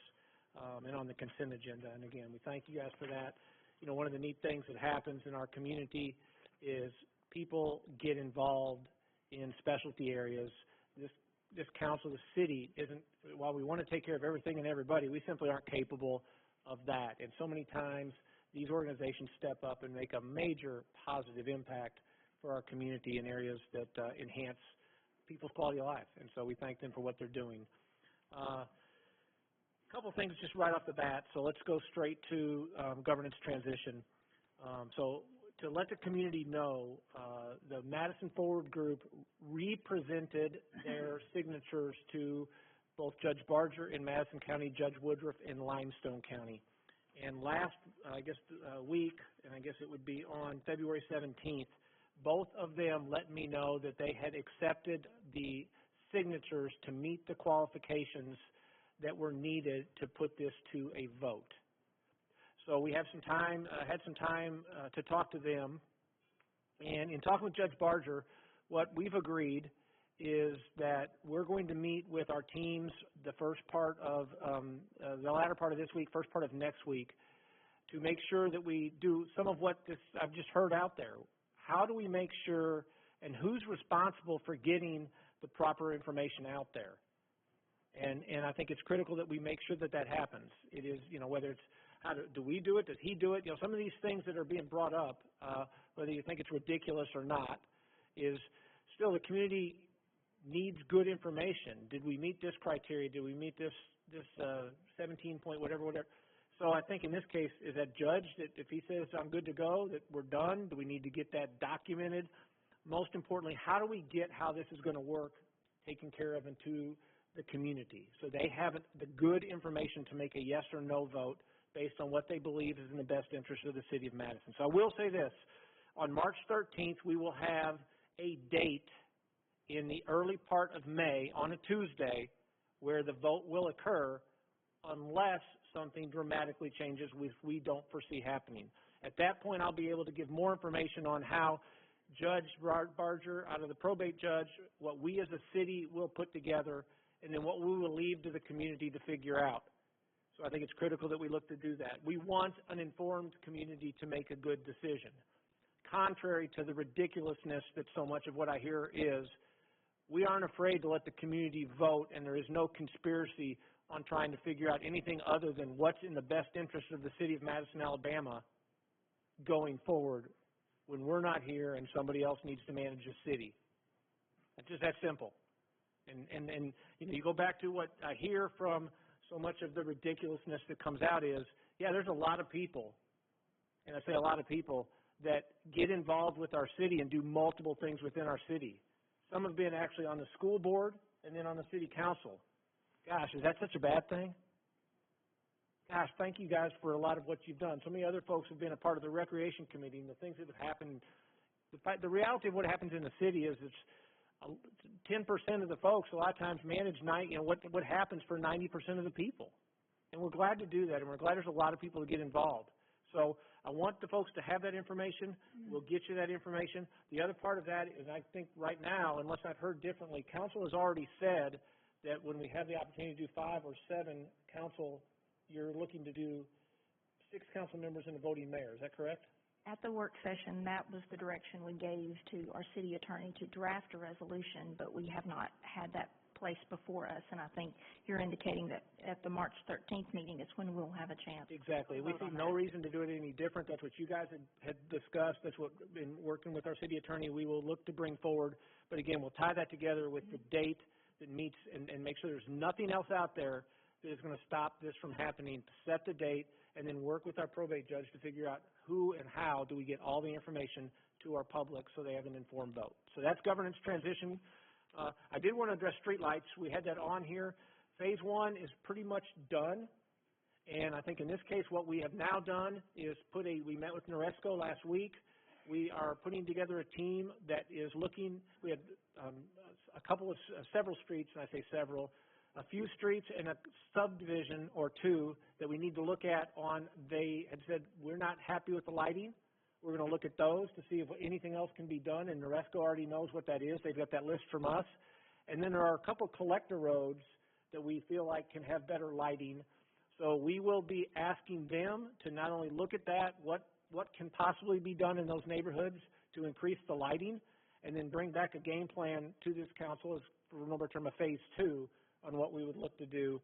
and on the consent agenda. And again, we thank you guys for that. You know, one of the neat things that happens in our community is people get involved in specialty areas. This council, the city, isn't, while we want to take care of everything and everybody, we simply aren't capable of that. And so many times these organizations step up and make a major positive impact for our community in areas that enhance people's quality of life. And so we thank them for what they're doing. A couple things just right off the bat. So let's go straight to governance transition. So to let the community know, the Madison Forward Group represented their signatures to both Judge Barger in Madison County, Judge Woodruff in Limestone County. And last, week, and I guess it would be on February 17th, both of them let me know that they had accepted the signatures to meet the qualifications that were needed to put this to a vote. So we have some time, had some time to talk to them. And in talking with Judge Barger, what we've agreed is that we're going to meet with our teams the first part of, the latter part of this week, first part of next week, to make sure that we do some of what I've just heard out there. How do we make sure, and who's responsible for getting the proper information out there? And I think it's critical that we make sure that that happens. It is, you know, whether it's do we do it, does he do it? You know, some of these things that are being brought up, whether you think it's ridiculous or not, is still the community needs good information. Did we meet this criteria? Did we meet this 17 point whatever? So I think in this case, is that judge that if he says I'm good to go, that we're done? Do we need to get that documented? Most importantly, how do we get how this is going to work taken care of into the community so they have the good information to make a yes or no vote based on what they believe is in the best interest of the city of Madison. So I will say this, on March 13th, we will have a date in the early part of May on a Tuesday where the vote will occur unless something dramatically changes, which we don't foresee happening. At that point, I'll be able to give more information on how Judge Barger, out of the probate judge, what we as a city will put together, and then what we will leave to the community to figure out. So I think it's critical that we look to do that. We want an informed community to make a good decision. contrary to the ridiculousness that so much of what I hear is. We aren't afraid to let the community vote, and there is no conspiracy on trying to figure out anything other than what's in the best interest of the city of Madison, Alabama going forward when we're not here and somebody else needs to manage the city. It's just that simple. And you know, you go back to what I hear from so much of the ridiculousness that comes out is, yeah, there's a lot of people, and I say a lot of people, that get involved with our city and do multiple things within our city. Some have been actually on the school board and then on the city council. Gosh, is that such a bad thing? Gosh, thank you guys for a lot of what you've done. So many other folks have been a part of the recreation committee and the things that have happened. The reality of what happens in the city is it's 10% of the folks a lot of times manage what happens for 90% of the people. And we're glad to do that, and we're glad there's a lot of people to get involved. So I want the folks to have that information. We'll get you that information. The other part of that is I think right now, unless I've heard differently, council has already said that when we have the opportunity to do 5 or 7 council, you're looking to do 6 council members and a voting mayor. Is that correct? At the work session, that was the direction we gave to our city attorney to draft a resolution, but we have not had that placed before us, and I think you're indicating that at the March 13th meeting is when we'll have a chance. Exactly. We see no reason to do it any different. That's what you guys had discussed. That's what, in working with our city attorney, we will look to bring forward. But again, we'll tie that together with the date that meets and make sure there's nothing else out there that is going to stop this from happening. Set the date and then work with our probate judge to figure out who and how do we get all the information to our public so they have an informed vote. So that's governance transition. I did want to address streetlights. We had that on here. Phase 1 is pretty much done. And I think in this case what we have now done is we met with Noresco last week. We are putting together a team that is looking, we had several streets, and I say several, a few streets and a subdivision or 2 that we need to look at they had said, we're not happy with the lighting. We're going to look at those to see if anything else can be done, and Noresco already knows what that is. They've got that list from us. And then there are a couple collector roads that we feel like can have better lighting. So we will be asking them to not only look at that, what can possibly be done in those neighborhoods to increase the lighting, and then bring back a game plan to this council, as for remember term of phase 2, on what we would look to do.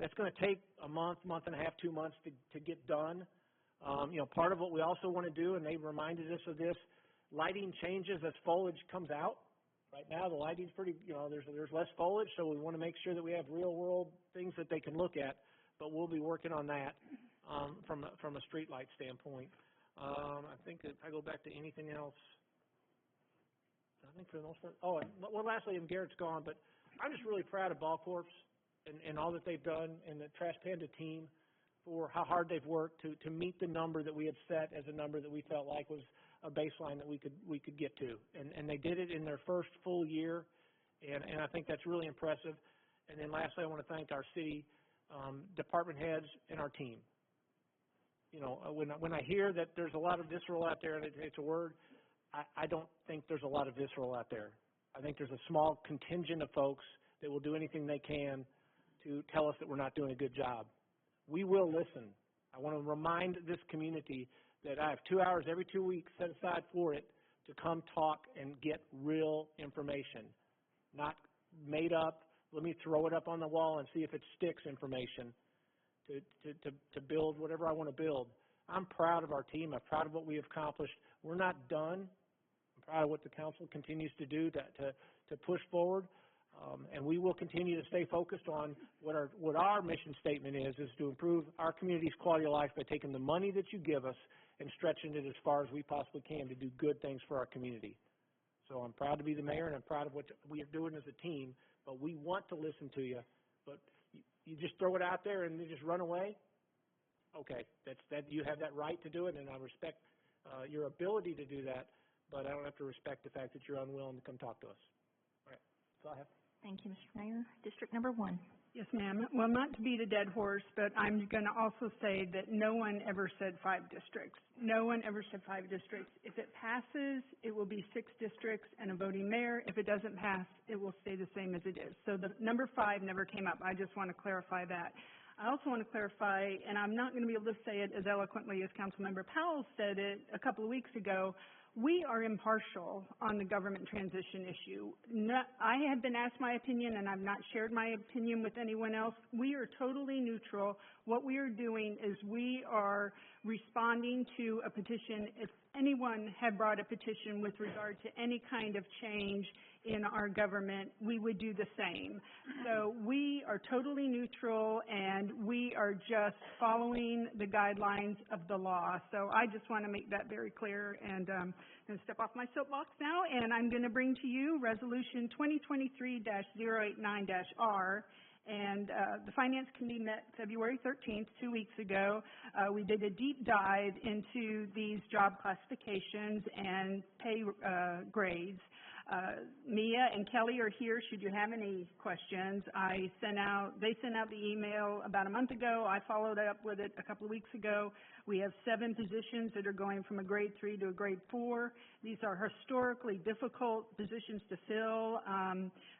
That's going to take a month and a half, 2 months to get done. You know, part of what we also want to do, and they reminded us of this, lighting changes as foliage comes out. Right now, the lighting's pretty, there's less foliage, so we want to make sure that we have real-world things that they can look at. But we'll be working on that from a street light standpoint. I think if I go back to anything else, I think for the most part. Oh, and well, lastly, and Garrett's gone, but I'm just really proud of BallCorps and all that they've done, and the Trash Panda team, for how hard they've worked to meet the number that we had set as a number that we felt like was a baseline that we could get to. And they did it in their first full year, and I think that's really impressive. And then lastly, I want to thank our city department heads and our team. You know, when I hear that there's a lot of visceral out there, and it's a word, I don't think there's a lot of visceral out there. I think there's a small contingent of folks that will do anything they can to tell us that we're not doing a good job. We will listen. I want to remind this community that I have 2 hours every 2 weeks set aside for it to come talk and get real information, not made up, let me throw it up on the wall and see if it sticks information to build whatever I want to build. I'm proud of our team. I'm proud of what we have accomplished. We're not done. I'm proud of what the council continues to do to push forward. And we will continue to stay focused on what our mission statement is to improve our community's quality of life by taking the money that you give us and stretching it as far as we possibly can to do good things for our community. So I'm proud to be the mayor, and I'm proud of what we are doing as a team, but we want to listen to you. But you just throw it out there and you just run away? Okay, you have that right to do it, and I respect your ability to do that, but I don't have to respect the fact that you're unwilling to come talk to us. All right, that's all I have. Thank you, Mr. Mayor. District number 1. Yes, ma'am. Well, not to beat a dead horse, but I'm going to also say that no one ever said 5 districts. No one ever said 5 districts. If it passes, it will be 6 districts and a voting mayor. If it doesn't pass, it will stay the same as it is. So the number 5 never came up. I just want to clarify that. I also want to clarify, and I'm not going to be able to say it as eloquently as Councilmember Powell said it a couple of weeks ago, we are impartial on the government transition issue. I have been asked my opinion, and I've not shared my opinion with anyone else. We are totally neutral. What we are doing is we are responding to a petition. If anyone had brought a petition with regard to any kind of change in our government, we would do the same. So we are totally neutral, and we are just following the guidelines of the law. So I just want to make that very clear, and I'm going to step off my soapbox now, and I'm going to bring to you Resolution 2023-089-R. And the Finance Committee met February 13th, 2 weeks ago. We did a deep dive into these job classifications and pay grades. Mia and Kelly are here should you have any questions. They sent out the email about a month ago. I followed up with it a couple of weeks ago. We have 7 positions that are going from a grade 3 to a grade 4. These are historically difficult positions to fill,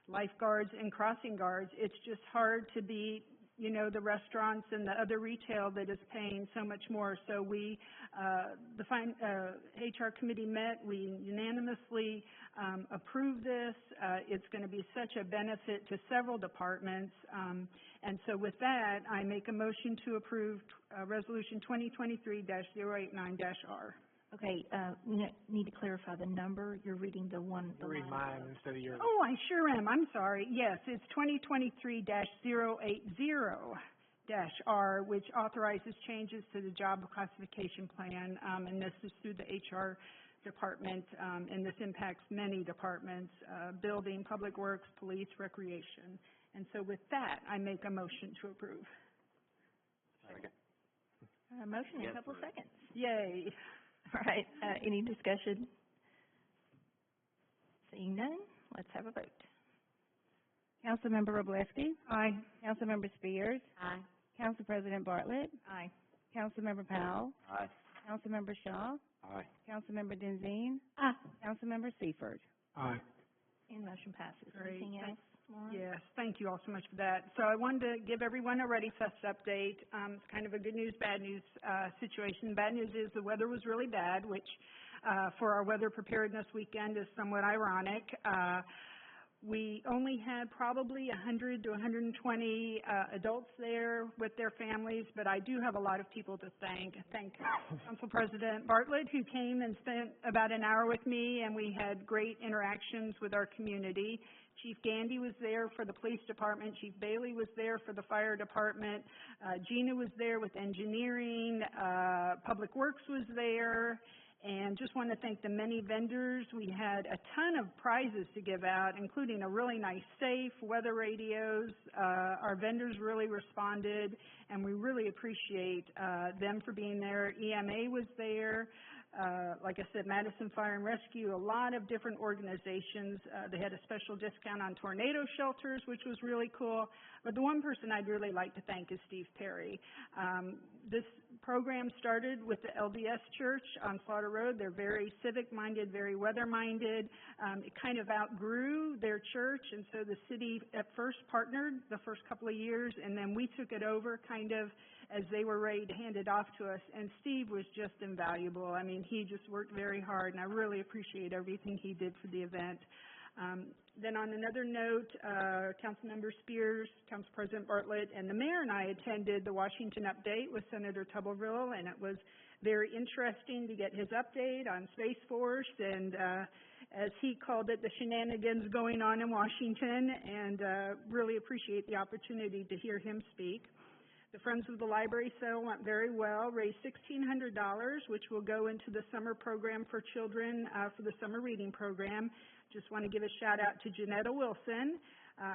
lifeguards and crossing guards. It's just hard to beat, you know, the restaurants and the other retail that is paying so much more. So we, the HR committee met, we unanimously approved this. It's going to be such a benefit to several departments. And so with that, I make a motion to approve Resolution 2023-089-R. Okay, we need to clarify the number. You're reading the one. You read mine instead of yours. Oh, I sure am. I'm sorry. Yes, it's 2023-080-R, which authorizes changes to the job classification plan, and this is through the HR department, and this impacts many departments, building, public works, police, recreation. And so with that, I make a motion to approve. Second. A motion in a couple of seconds. Yay. All right, any discussion? Seeing none, let's have a vote. Councilmember Wroblewski. Aye. Councilmember Spears. Aye. Council President Bartlett. Aye. Councilmember Powell. Aye. Councilmember Shaw. Aye. Councilmember Denzine. Aye. Councilmember Seifert. Aye. And motion passes. Great. Anything else, Maura? Yes, thank you all so much for that. So I wanted to give everyone a ReadyFest update. It's kind of a good news, bad news situation. Bad news is the weather was really bad, which for our weather preparedness weekend is somewhat ironic. We only had probably 100 to 120 adults there with their families, but I do have a lot of people to thank. Thank Council President Bartlett, who came and spent about an hour with me, and we had great interactions with our community. Chief Gandy was there for the police department. Chief Bailey was there for the fire department. Gina was there with engineering. Public Works was there. And just want to thank the many vendors. We had a ton of prizes to give out, including a really nice safe, weather radios. Our vendors really responded, and we really appreciate them for being there. EMA was there. Like I said, Madison Fire and Rescue, a lot of different organizations. They had a special discount on tornado shelters, which was really cool. But the one person I'd really like to thank is Steve Perry. This program started with the LDS Church on Slaughter Road. They're very civic-minded, very weather-minded. It kind of outgrew their church, and so the city at first partnered the first couple of years, and then we took it over kind of as they were ready to hand it off to us. And Steve was just invaluable. I mean, he just worked very hard, and I really appreciate everything he did for the event. Then on another note, Councilmember Spears, Council President Bartlett, and the mayor and I attended the Washington update with Senator Tuberville, and it was very interesting to get his update on Space Force and, as he called it, the shenanigans going on in Washington, and really appreciate the opportunity to hear him speak. The Friends of the Library sale went very well, raised $1,600, which will go into the summer program for children for the summer reading program. Just want to give a shout out to Janetta Wilson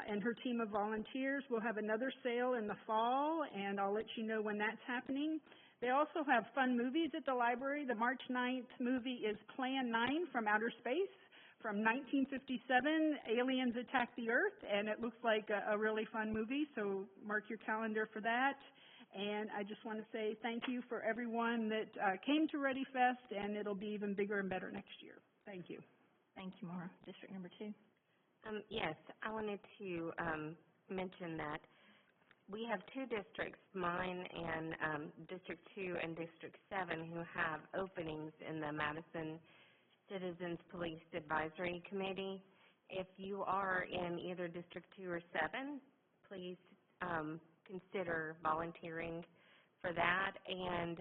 and her team of volunteers. We'll have another sale in the fall, and I'll let you know when that's happening. They also have fun movies at the library. The March 9th movie is Plan 9 from Outer Space. From 1957, aliens attack the Earth, and it looks like a really fun movie, so mark your calendar for that. And I just want to say thank you for everyone that came to ReadyFest, and it'll be even bigger and better next year. Thank you. Thank you, Maura. District number 2. Yes, I wanted to mention that we have 2 districts, mine and District 2 and District 7, who have openings in the Madison Citizens Police Advisory Committee. If you are in either District 2 or 7, please consider volunteering for that, and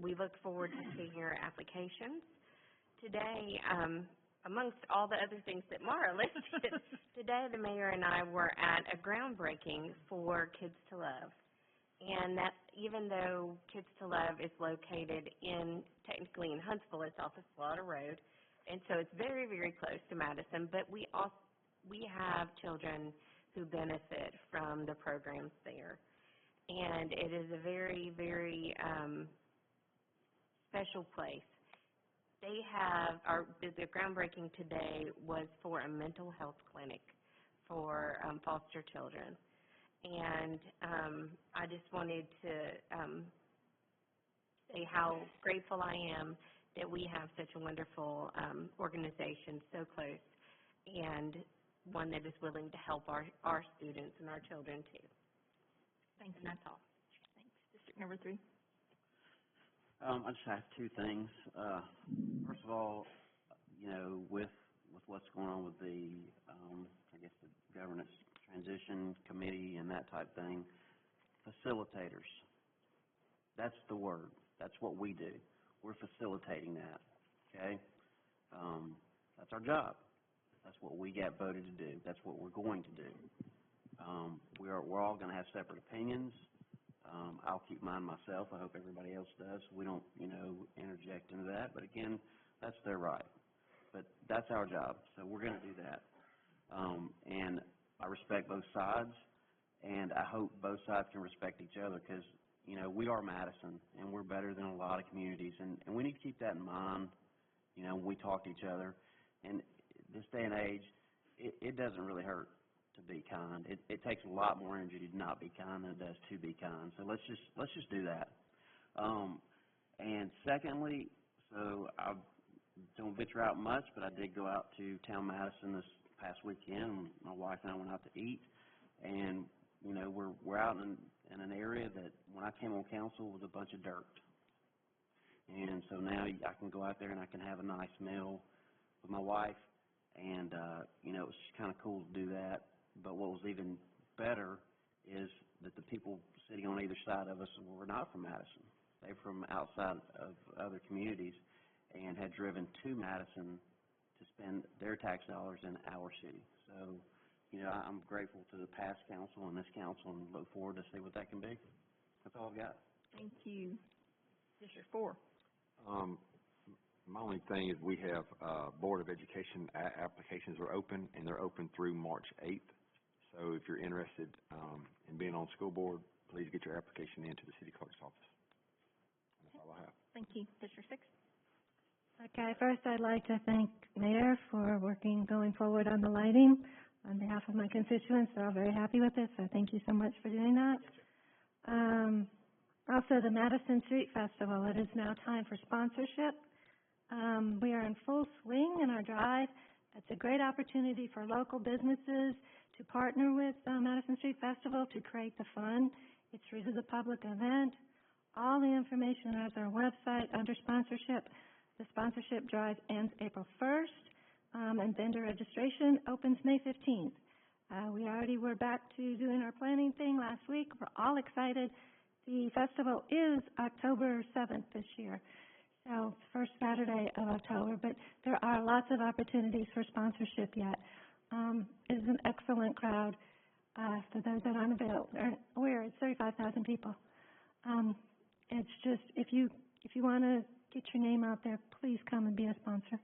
we look forward to seeing your applications. Today, amongst all the other things that Maura listed, today the mayor and I were at a groundbreaking for Kids to Love. And that, even though Kids to Love is located technically in Huntsville, it's off of Slaughter Road, and so it's very, very close to Madison, but we have children who benefit from the programs there. And it is a very, very special place. They have, the groundbreaking today was for a mental health clinic for foster children. And I just wanted to say how grateful I am that we have such a wonderful organization so close, and one that is willing to help our students and our children too. Thanks. And that's all. Thanks. District number 3. I just have two things. First of all, you know, with what's going on with the, I guess the governance transition committee and that type thing, facilitators. That's the word. That's what we do. We're facilitating that. Okay. That's our job. That's what we got voted to do. That's what we're going to do. We're all going to have separate opinions. I'll keep mine myself. I hope everybody else does. We don't, you know, interject into that. But again, that's their right. But that's our job. So we're going to do that. And I respect both sides, and I hope both sides can respect each other because, you know, we are Madison, and we're better than a lot of communities. And we need to keep that in mind, you know, when we talk to each other. And this day and age, it doesn't really hurt to be kind. It takes a lot more energy to not be kind than it does to be kind. So let's just do that. And secondly, so I don't venture out much, but I did go out to town Madison this past weekend. My wife and I went out to eat, and you know we're out in an area that when I came on council was a bunch of dirt. And so now I can go out there and I can have a nice meal with my wife, and you know, it was just kind of cool to do that. But what was even better is that the people sitting on either side of us were not from Madison. They were from outside of other communities and had driven to Madison to spend their tax dollars in our city. So, you know, I'm grateful to the past council and this council and look forward to see what that can be. That's all I've got. Thank you. District 4. My only thing is we have Board of Education applications are open, and they're open through March 8th. So if you're interested in being on school board, please get your application into the city clerk's office. That's all I have. Thank you. District 6. Okay, first I'd like to thank Mayor for going forward on the lighting on behalf of my constituents. They're all very happy with it, so thank you so much for doing that. Also, the Madison Street Festival. It is now time for sponsorship. We are in full swing in our drive. It's a great opportunity for local businesses to partner with Madison Street Festival to create the fun. It's free to the public event. All the information is on our website under sponsorship. The sponsorship drive ends April 1st, and vendor registration opens May 15th. We already were back to doing our planning thing last week. We're all excited. The festival is October 7th this year. So it's first Saturday of October, but there are lots of opportunities for sponsorship yet. It is an excellent crowd. For those that aren't aware, it's 35,000 people. It's just, if you want to get your name out there, please come and be a sponsor.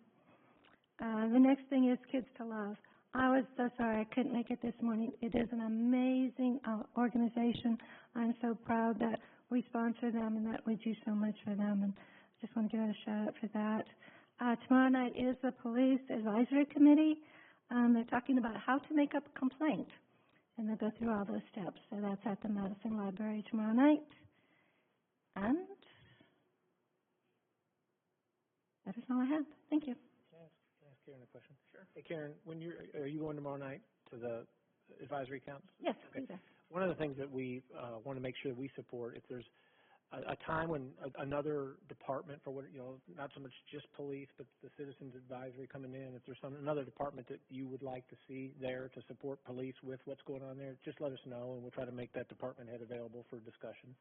The next thing is Kids to Love. I was so sorry I couldn't make it this morning. It is an amazing organization. I'm so proud that we sponsor them and that we do so much for them. And just want to give it a shout out for that. Tomorrow night is the Police Advisory Committee. They're talking about how to make up a complaint, and they'll go through all those steps. So that's at the Madison Library tomorrow night. And that is all I have. Thank you. Can I ask Karen a question? Sure. Hey, Karen, are you going tomorrow night to the advisory council? Yes, okay. please. One of the things that we want to make sure that we support, if there's a time when another department, for what, you know, not so much just police, but the citizens advisory coming in, if there's another department that you would like to see there to support police with what's going on there, just let us know, and we'll try to make that department head available for discussion.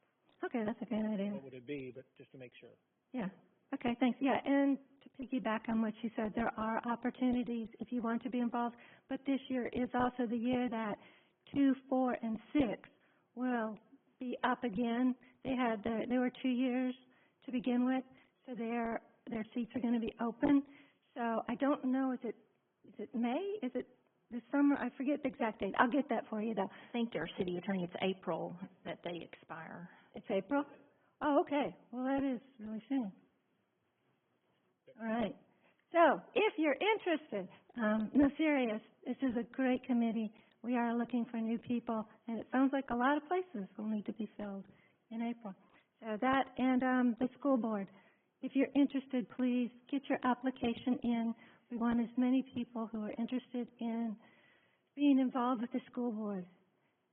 Okay, that's a good idea. What would it be, but just to make sure. Yeah. Okay, thanks. Yeah, and to piggyback on what you said, there are opportunities if you want to be involved, but this year is also the year that 2, 4, and 6 will be up again. They were 2 years to begin with, so their seats are going to be open. So I don't know, is it May? Is it this summer? I forget the exact date. I'll get that for you though. I think our city attorney, it's April that they expire. It's April? Oh, okay. Well, that is really soon. All right. So if you're interested, no, serious, this is a great committee. We are looking for new people, and it sounds like a lot of places will need to be filled in April. So that and the school board. If you're interested, please get your application in. We want as many people who are interested in being involved with the school board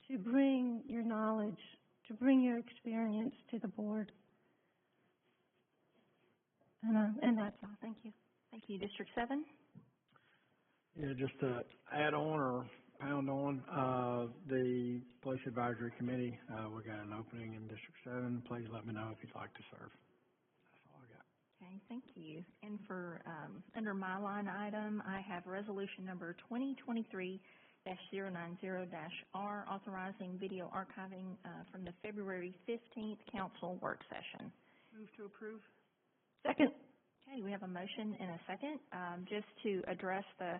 to bring your knowledge, to bring your experience to the board. And that's all. Thank you. Thank you. District 7? Yeah, just to add on or pound on, the Police Advisory Committee, we got an opening in District 7. Please let me know if you'd like to serve. That's all I got. Okay, thank you. And for, under my line item, I have resolution number 2023-090-R, authorizing video archiving from the February 15th council work session. Move to approve. Second. Okay, we have a motion and a second. Just to address the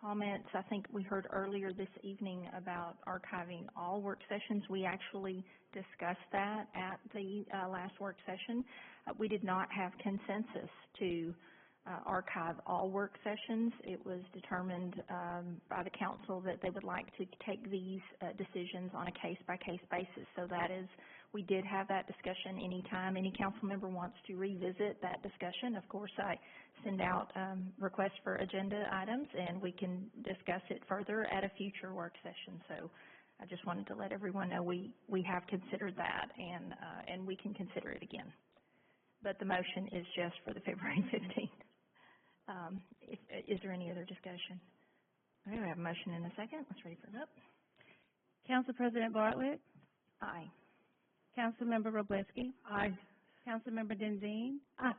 comments I think we heard earlier this evening about archiving all work sessions. We actually discussed that at the last work session. We did not have consensus to archive all work sessions. It was determined by the council that they would like to take these decisions on a case-by-case basis. So that is, we did have that discussion. Anytime any council member wants to revisit that discussion, of course, I send out requests for agenda items, and we can discuss it further at a future work session. So I just wanted to let everyone know we have considered that, and we can consider it again. But the motion is just for the February 15th. Is there any other discussion? Okay, we have a motion and a second. Let's ready for it up. Council President Bartlett? Aye. Councilmember Wroblewski? Aye. Councilmember Denzine? Aye.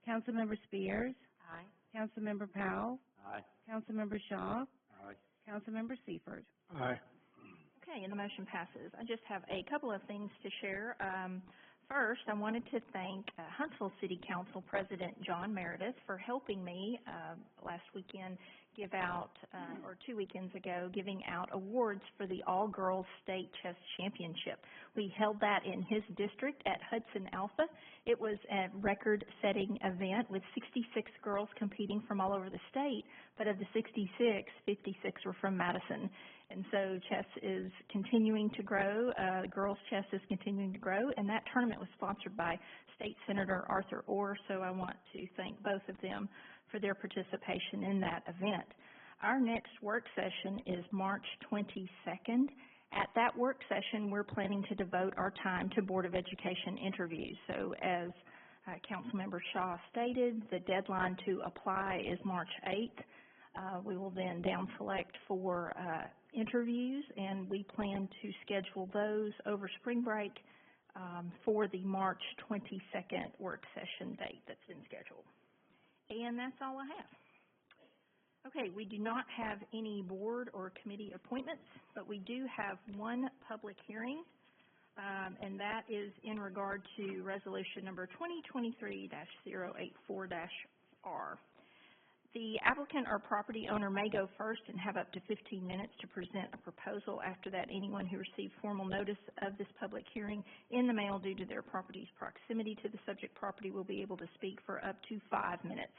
Councilmember Spears? Aye. Councilmember Powell? Aye. Councilmember Shaw? Aye. Councilmember Seifert? Aye. Okay, and the motion passes. I just have a couple of things to share. First, I wanted to thank Huntsville City Council President John Meredith for helping me last weekend give out, or 2 weekends ago, giving out awards for the All-Girls State Chess Championship. We held that in his district at Hudson Alpha. It was a record-setting event with 66 girls competing from all over the state, but of the 66, 56 were from Madison. And so chess is continuing to grow, girls chess is continuing to grow, and that tournament was sponsored by State Senator Arthur Orr, so I want to thank both of them for their participation in that event. Our next work session is March 22nd. At that work session, we're planning to devote our time to Board of Education interviews. So as Councilmember Shaw stated, the deadline to apply is March 8th. We will then down select for interviews, and we plan to schedule those over spring break for the March 22nd work session date that's been scheduled. And that's all I have. Okay, we do not have any board or committee appointments, but we do have one public hearing, and that is in regard to resolution number 2023-084-R. The applicant or property owner may go first and have up to 15 minutes to present a proposal. After that, anyone who received formal notice of this public hearing in the mail due to their property's proximity to the subject property will be able to speak for up to 5 minutes.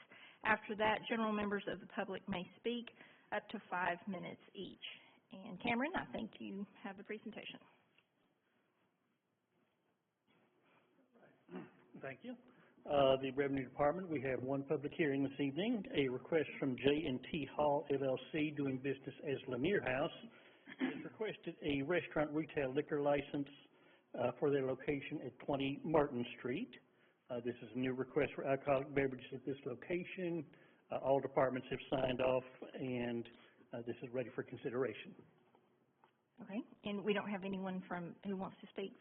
After that, general members of the public may speak up to 5 minutes each. And Cameron, I think you have the presentation. Thank you. The Revenue Department, we have one public hearing this evening, a request from J&T Hall LLC doing business as Lamir House. Has requested a restaurant retail liquor license for their location at 20 Martin Street. This is a new request for alcoholic beverages at this location. All departments have signed off, and this is ready for consideration. Okay, and we don't have anyone who wants to speak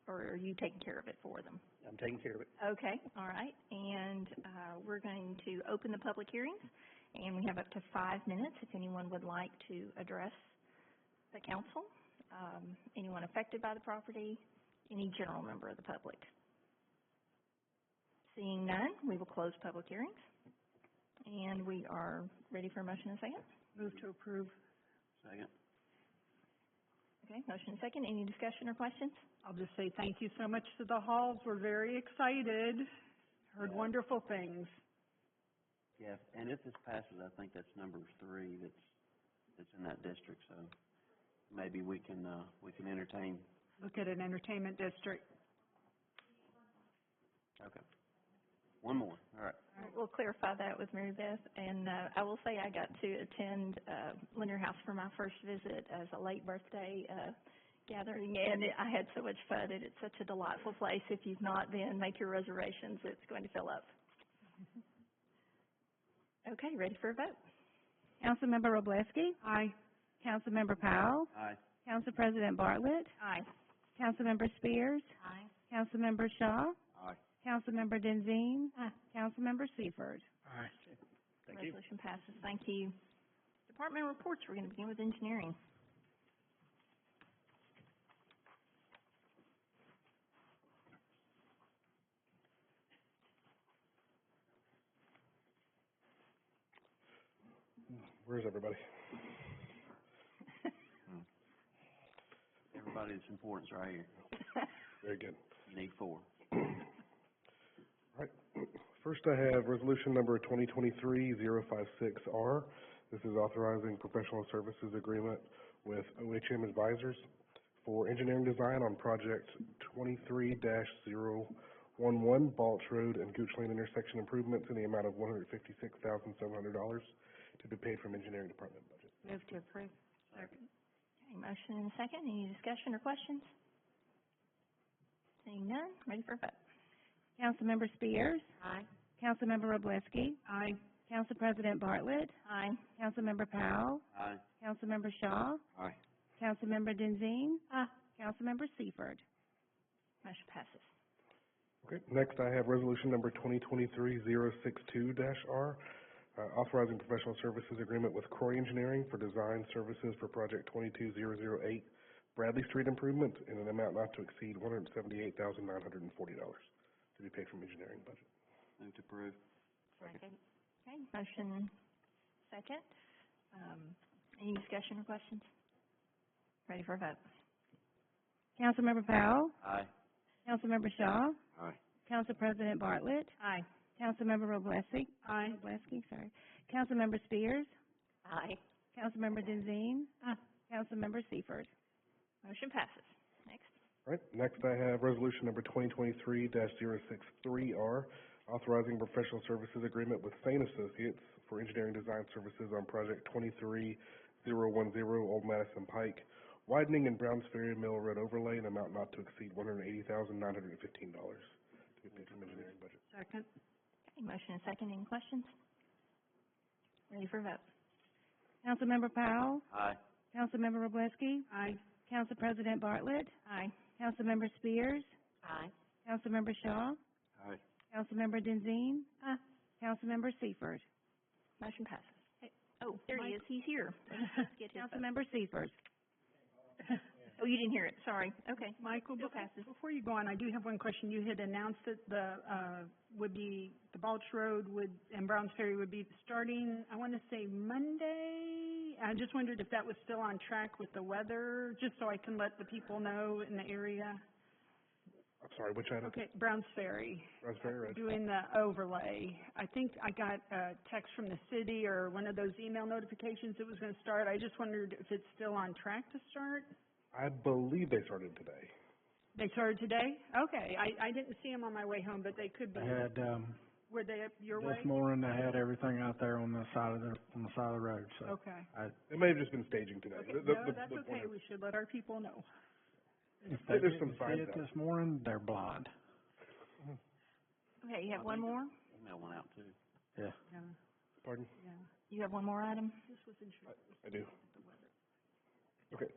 or are you taking care of it for them? I'm taking care of it. Okay, all right, and we're going to open the public hearings, and we have up to 5 minutes if anyone would like to address the council, anyone affected by the property, any general member of the public. Seeing none, we will close public hearings, and we are ready for a motion and a second. Move to approve. Second. Okay, motion and second. Any discussion or questions? I'll just say thank you so much to the Halls. We're very excited. Heard wonderful things. Yeah, and if this passes, I think that's number 3 that's in that district, so maybe we can entertain. Look at an entertainment district. Okay. One more. All right. All right, we'll clarify that with Mary Beth, and I will say I got to attend Lamir House for my first visit as a late birthday gathering, and I had so much fun, and it's such a delightful place. If you've not been, make your reservations. It's going to fill up. Okay, ready for a vote? Councilmember Wroblewski? Aye. Councilmember Powell? Aye. Council President Bartlett? Aye. Councilmember Spears? Aye. Councilmember Shaw? Aye. Councilmember Denzine? Aye. Councilmember Seifert? Aye. Thank you. Resolution passes. Thank you. Department reports. We're going to begin with engineering. Where's everybody? Everybody's importance right here. Very good. You need 4. All right. First I have resolution number 2023-056R. This is authorizing professional services agreement with OHM Advisors for engineering design on project 23-011 Balch Road and Gooch Lane intersection improvements in the amount of $156,700 to be paid from engineering department budget. Move to approve. Second. Okay, motion and a second. Any discussion or questions? Seeing none, ready for a vote. Councilmember Spears? Aye. Councilmember Wroblewski? Aye. Council President Bartlett? Aye. Councilmember Powell? Aye. Councilmember Shaw? Aye. Councilmember Denzine? Aye. Councilmember Seifert? Motion passes. Okay, next I have resolution number 2023-062-R, authorizing professional services agreement with Croy Engineering for design services for project 22008 Bradley Street improvement in an amount not to exceed $178,940 to be paid from engineering budget. Move to approve. Second. Okay, motion second. Any discussion or questions? Ready for a vote. Councilmember Powell? Aye. Councilmember Shaw? Aye. Council President Bartlett? Aye. Councilmember Wroblewski? Aye. Wroblewski, sorry. Councilmember Spears? Aye. Councilmember Denzine? Aye. Councilmember Seifert? Motion passes. Next. All right, next I have resolution number 2023-063R, authorizing professional services agreement with Sane Associates for engineering design services on project 23010 Old Madison Pike, widening in Browns Ferry Mill Road overlay in amount not to exceed $180,915 to be paid from engineering budget. Second. Okay, motion and second. Any questions? Ready for a vote. Councilmember Powell? Aye. Councilmember Wroblewski? Aye. Council President Bartlett? Aye. Councilmember Spears? Aye. Councilmember Shaw? Aye. Councilmember Denzine? Aye. Councilmember Seifert? Motion passes. Hey, oh, there he is. He's here. Let's get his vote. Councilmember Seifert? Oh, you didn't hear it. Sorry. Okay. Michael, Still passes. before you go on, I do have one question. You had announced that the Balch Road and Browns Ferry would be starting, I want to say Monday. I just wondered if that was still on track with the weather, just so I can let the people know in the area. I'm sorry, which item? Okay, Browns Ferry. Browns Ferry, right. Doing the overlay. I think I got a text from the city or one of those email notifications it was going to start. I just wondered if it's still on track to start. I believe they started today. They started today? Okay. I didn't see them on my way home, but they could be. They had, Were they up your way? this morning they had everything out there on the side of the road, so. Okay. It may have just been staging today. Okay. The No, that's okay. We should let our people know. If There's they some didn't see signs it out. this morning, they're blind. Okay, you have one more? Email one out too. Yeah. Pardon? You have one more item? I do. Okay.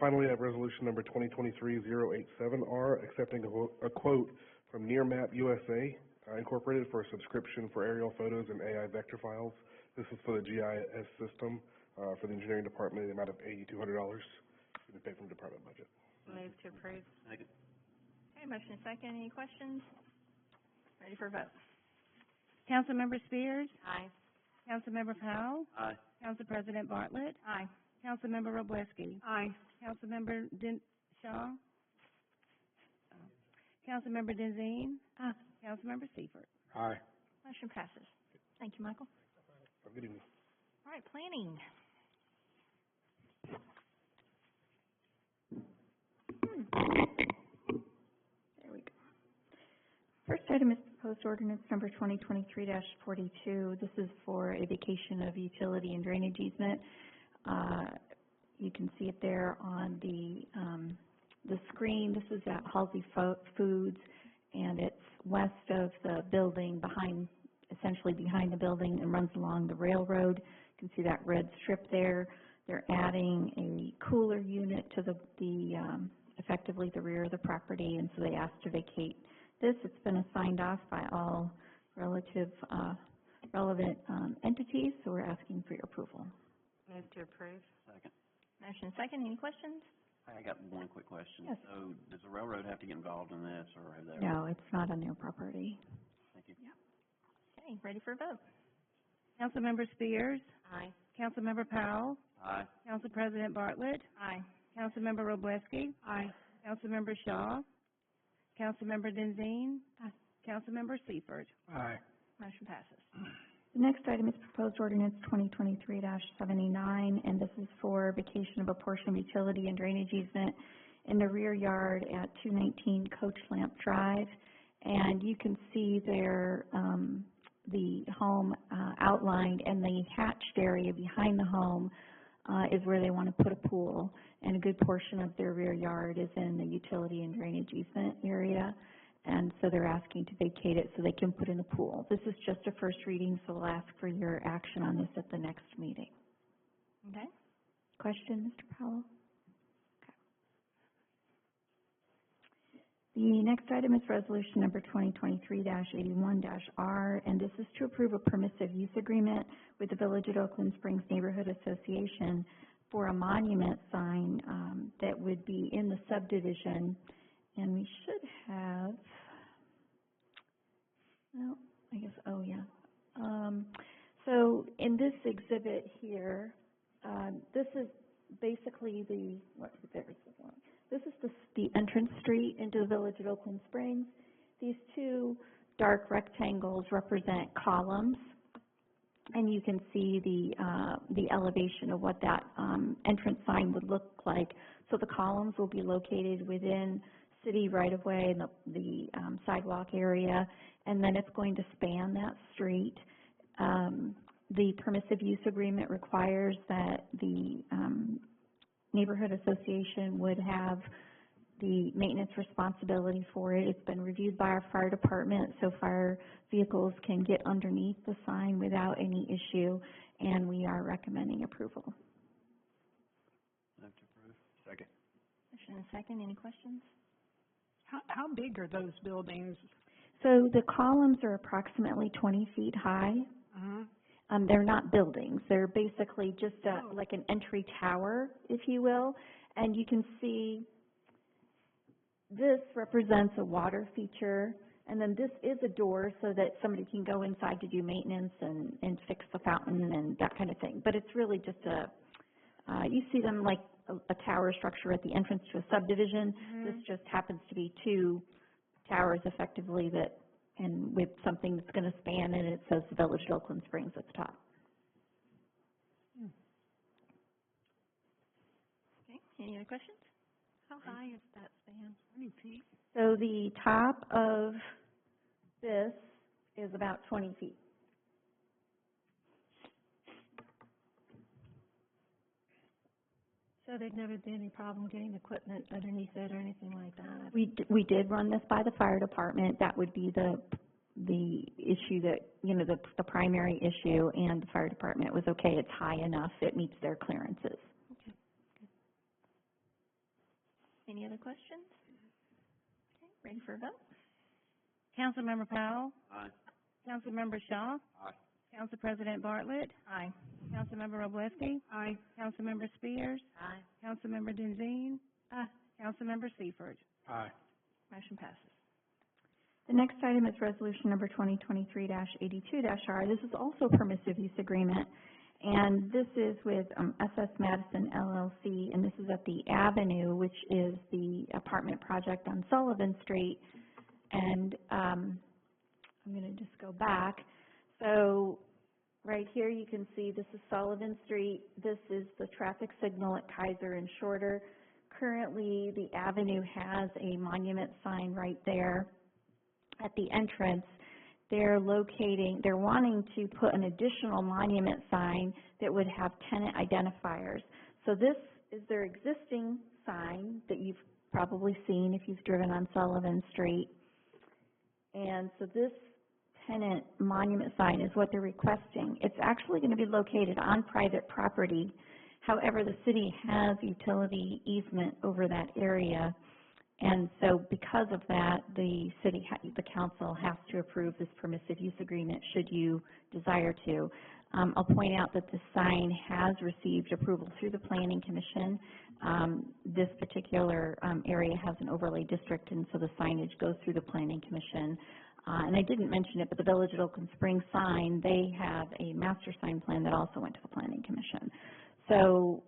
Finally, I have resolution number 2023-087R, accepting a quote from Nearmap USA Incorporated for a subscription for aerial photos and AI vector files. This is for the GIS system for the engineering department in the amount of $8,200 to be paid from the department budget. Move to approve. Second. Okay, motion is second. Any questions? Ready for a vote? Councilmember Spears? Aye. Councilmember Powell? Aye. Council President Bartlett? Aye. Councilmember Wroblewski? Aye. Councilmember Shaw? Councilmember Denzine? Councilmember Seifert? Aye. Motion passes. Thank you, Michael. Have a good evening. All right, planning. There we go. First item is proposed ordinance number 2023-42. This is for a vacation of utility and drainage easement. You can see it there on the screen. This is at Halsey Foods, and it's west of the building, essentially behind the building, and runs along the railroad. You can see that red strip there. They're adding a cooler unit to effectively the rear of the property, and so they asked to vacate this. It's been signed off by all relevant entities, so we're asking for your approval. Move to approve. Second. Motion second. Any questions? I got one quick question. Yes. So does the railroad have to get involved in this, or have they? No, it's not on their property. Thank you. Okay, ready for a vote? Councilmember Spears? Aye. Councilmember Powell? Aye. Council President Bartlett? Aye. Councilmember Wroblewski? Aye. Councilmember Shaw? Councilmember Denzine? Councilmember Seifert? Aye. Motion passes. The next item is proposed ordinance 2023-79, and this is for vacation of a portion of utility and drainage easement in the rear yard at 219 Coach Lamp Drive. And you can see there the home outlined, and the hatched area behind the home is where they want to put a pool. And a good portion of their rear yard is in the utility and drainage easement area. And so they're asking to vacate it so they can put in a pool. This is just a first reading, so we'll ask for your action on this at the next meeting. Okay. Question, Mr. Powell? Okay. The next item is resolution number 2023-81-R, and this is to approve a permissive use agreement with the Village at Oakland Springs Neighborhood Association for a monument sign that would be in the subdivision. And we should have, well, I guess, oh yeah. So in this exhibit here, this is basically this is the entrance street into the Village at Oakland Springs. These two dark rectangles represent columns, and you can see the elevation of what that entrance sign would look like. So the columns will be located within city right-of-way and the sidewalk area, and then it's going to span that street. The permissive use agreement requires that the neighborhood association would have the maintenance responsibility for it. It's been reviewed by our fire department, so fire vehicles can get underneath the sign without any issue, and we are recommending approval. Move to approve. Second. Motion and second. Any questions? How big are those buildings? So the columns are approximately 20 feet high. They're not buildings. They're basically just like an entry tower, if you will. And you can see this represents a water feature. And then this is a door so that somebody can go inside to do maintenance and fix the fountain and that kind of thing. But it's really just you see them like a tower structure at the entrance to a subdivision. This just happens to be two towers effectively and with something that's going to span, and it says the Village of Oakland Springs at the top. Okay, any other questions? How high is that span? 20 feet. So the top of this is about 20 feet. So there'd never been any problem getting equipment underneath it or anything like that? We did run this by the fire department. That would be the issue that, you know, the primary issue, and the fire department was okay, it's high enough, it meets their clearances. Okay, good. Any other questions? Okay, ready for a vote? Councilmember Powell? Aye. Councilmember Shaw? Aye. Council President Bartlett? Aye. Councilmember Wroblewski? Aye. Councilmember Spears? Aye. Councilmember Denzine? Aye. Councilmember Seifert? Aye. Motion passes. The next item is resolution number 2023-82-R. This is also a permissive use agreement, and this is with SS Madison LLC, and this is at the Avenue, which is the apartment project on Sullivan Street. And I'm going to just go back. So right here you can see this is Sullivan Street. This is the traffic signal at Kaiser and Shorter. Currently, the Avenue has a monument sign right there at the entrance. They're wanting to put an additional monument sign that would have tenant identifiers. So this is their existing sign that you've probably seen if you've driven on Sullivan Street. And so this tenant monument sign is what they're requesting. It's actually going to be located on private property. However, the city has utility easement over that area. And so because of that, the council has to approve this permissive use agreement should you desire to. I'll point out that the sign has received approval through the Planning Commission. This particular area has an overlay district, and so the signage goes through the Planning Commission. And I didn't mention it, but the Village at Oakland Springs sign, they have a master sign plan that also went to the Planning Commission. So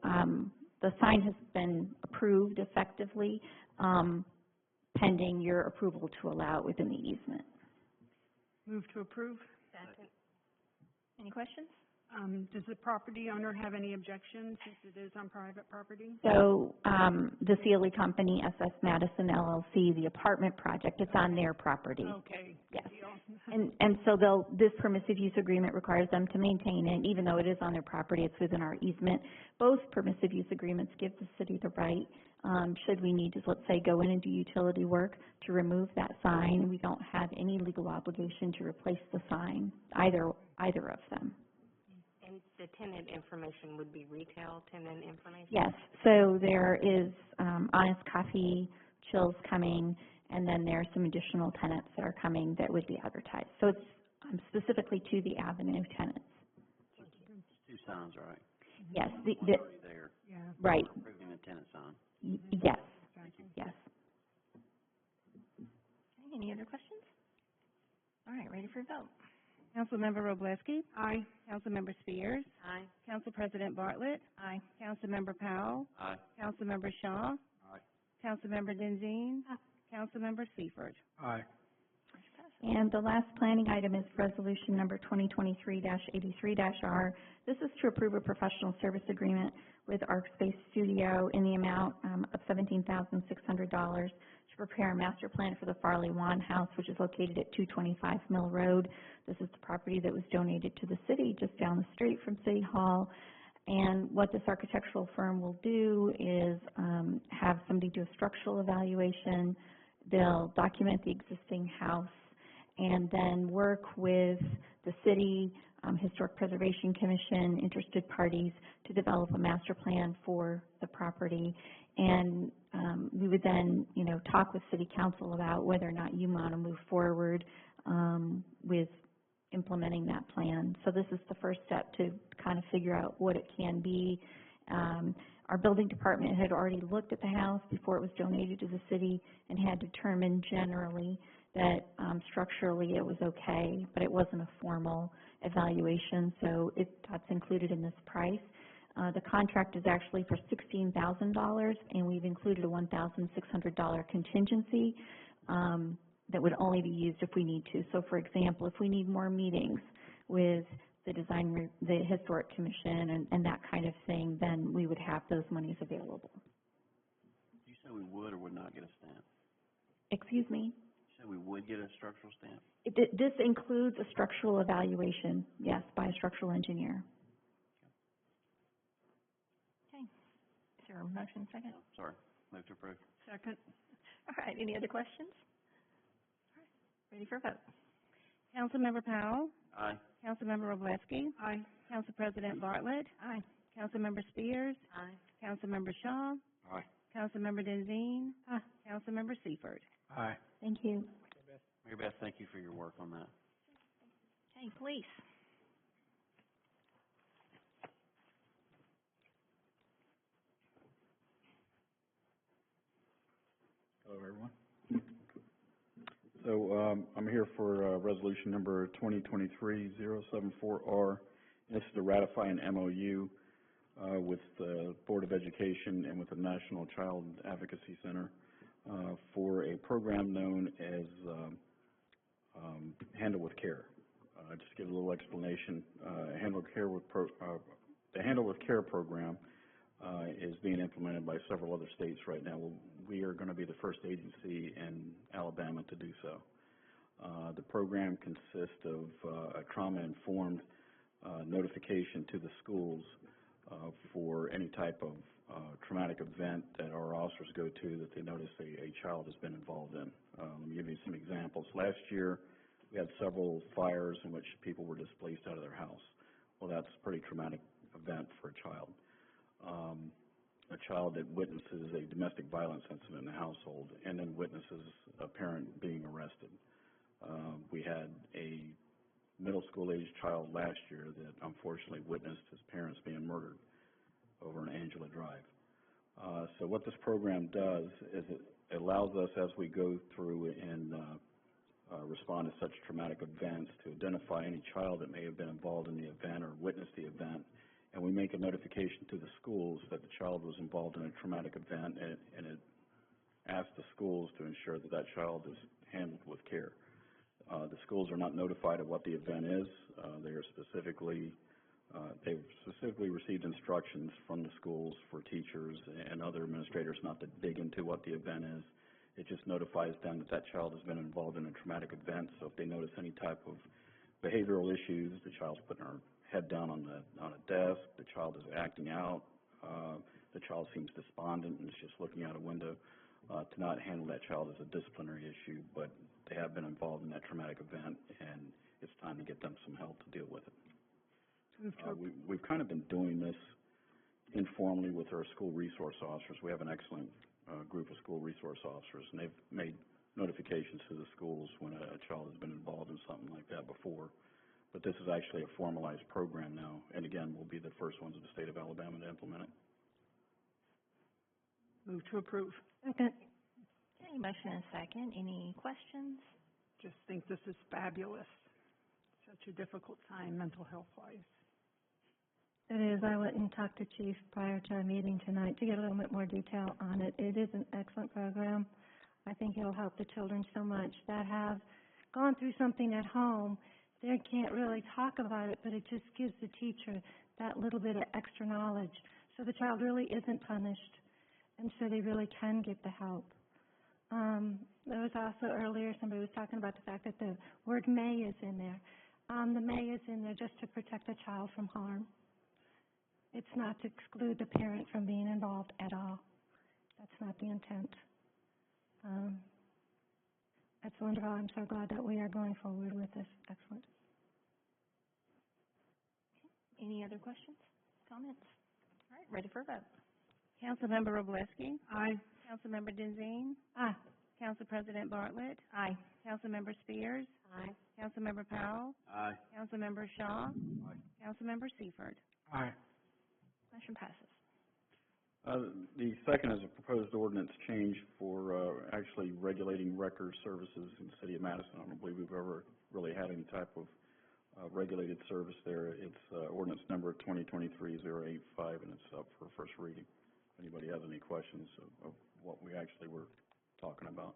the sign has been approved effectively, pending your approval to allow it within the easement. Move to approve. Second. Any questions? Does the property owner have any objections since it is on private property? So the Sealy Company, SS Madison LLC, the apartment project, it's on their property. Okay. Yes. Good deal. And so this permissive use agreement requires them to maintain it, even though it is on their property, it's within our easement. Both permissive use agreements give the city the right, should we need to, let's say, go in and do utility work to remove that sign. We don't have any legal obligation to replace the sign, either of them. And the tenant information would be retail tenant information? Yes, so there is Honest Coffee, Chills coming, and then there are some additional tenants that are coming that would be advertised. So it's specifically to the Avenue tenants. Two signs, right? Yes, One's already there. Yeah. right. Approving the tenant sign. Yes, yes. Okay, any other questions? All right, ready for a vote. Councilmember Wroblewski? Aye. Councilmember Spears? Aye. Council President Bartlett? Aye. Councilmember Powell? Aye. Councilmember Shaw? Aye. Councilmember Denzine? Councilmember Seifert? Aye. And the last planning item is resolution number 2023-83-R. This is to approve a professional service agreement with ArcSpace Studio in the amount of $17,600 to prepare a master plan for the Farley-Womble House, which is located at 225 Mill Road. This is the property that was donated to the city just down the street from City Hall. And what this architectural firm will do is have somebody do a structural evaluation. They'll document the existing house and then work with the city, Historic Preservation Commission, interested parties to develop a master plan for the property. And we would then, talk with City Council about whether or not you want to move forward with implementing that plan. So this is the first step to kind of figure out what it can be. Our building department had already looked at the house before it was donated to the city and had determined generally that structurally it was okay, but it wasn't a formal evaluation, so that's included in this price. The contract is actually for $16,000, and we've included a $1,600 contingency that would only be used if we need to. So, for example, if we need more meetings with the Historic Commission and that kind of thing, then we would have those monies available. You said we would or would not get a stamp? Excuse me? You said we would get a structural stamp? This includes a structural evaluation, yes, by a structural engineer. Okay. Is there a motion second? Sorry, move to approve. Second. All right, any other questions? All right, ready for a vote? Councilmember Powell, Aye. Councilmember Wroblewski, Aye. Council President Bartlett, Aye. Councilmember Spears, Aye. Councilmember Shaw, Aye. Councilmember Denzine, Councilmember Seifert. Aye. Thank you. Mary Beth, thank you for your work on that. Okay, police. Hello, everyone. So, I'm here for, resolution number 2023-074R. This is to ratify an MOU, with the Board of Education and with the National Child Advocacy Center, for a program known as, Handle with Care. Just give a little explanation. The Handle with Care program, is being implemented by several other states right now. We are going to be the first agency in Alabama to do so. The program consists of a trauma-informed notification to the schools for any type of traumatic event that our officers go to that they notice a child has been involved in. Let me give you some examples. Last year, we had several fires in which people were displaced out of their house. Well, that's a pretty traumatic event for a child. A child that witnesses a domestic violence incident in the household and then witnesses a parent being arrested. We had a middle school age child last year that unfortunately witnessed his parents being murdered over on Angela Drive. So what this program does is it allows us, as we go through and respond to such traumatic events, to identify any child that may have been involved in the event or witnessed the event, and we make a notification to the schools that the child was involved in a traumatic event, and it asks the schools to ensure that that child is handled with care. The schools are not notified of what the event is. They've specifically received instructions from the schools for teachers and other administrators not to dig into what the event is. It just notifies them that that child has been involved in a traumatic event. So if they notice any type of behavioral issues, the child's putting her head down on a desk, the child is acting out, the child seems despondent and is just looking out a window, to not handle that child as a disciplinary issue, but they have been involved in that traumatic event, and it's time to get them some help to deal with it. We've kind of been doing this informally with our school resource officers. We have an excellent group of school resource officers, and they've made notifications to the schools when a child has been involved in something like that before. But this is actually a formalized program now, and again, we'll be the first ones in the state of Alabama to implement it. Move to approve. Second. Okay, motion and second. Any questions? Just think this is fabulous. Such a difficult time, mental health-wise. It is. I went and talked to Chief prior to our meeting tonight to get a little bit more detail on it. It is an excellent program. I think it'll help the children so much that have gone through something at home. They can't really talk about it, but it just gives the teacher that little bit of extra knowledge. So the child really isn't punished, and so they really can get the help. There was also earlier somebody was talking about the fact that the word may is in there. The may is in there just to protect the child from harm. It's not to exclude the parent from being involved at all. That's not the intent. That's wonderful. I'm so glad that we are going forward with this. Excellent. Any other questions, comments? All right, ready for a vote. Councilmember Wroblewski. Aye. Councilmember Denzine. Aye. Council President Bartlett. Aye. Councilmember Spears. Aye. Councilmember Powell. Aye. Councilmember Shaw. Aye. Councilmember Seifert. Aye. Motion passes. The second is a proposed ordinance change for actually regulating record services in the city of Madison. I don't believe we've ever really had any type of regulated service there. It's ordinance number 2023-085, and it's up for first reading. If anybody has any questions of what we actually were talking about.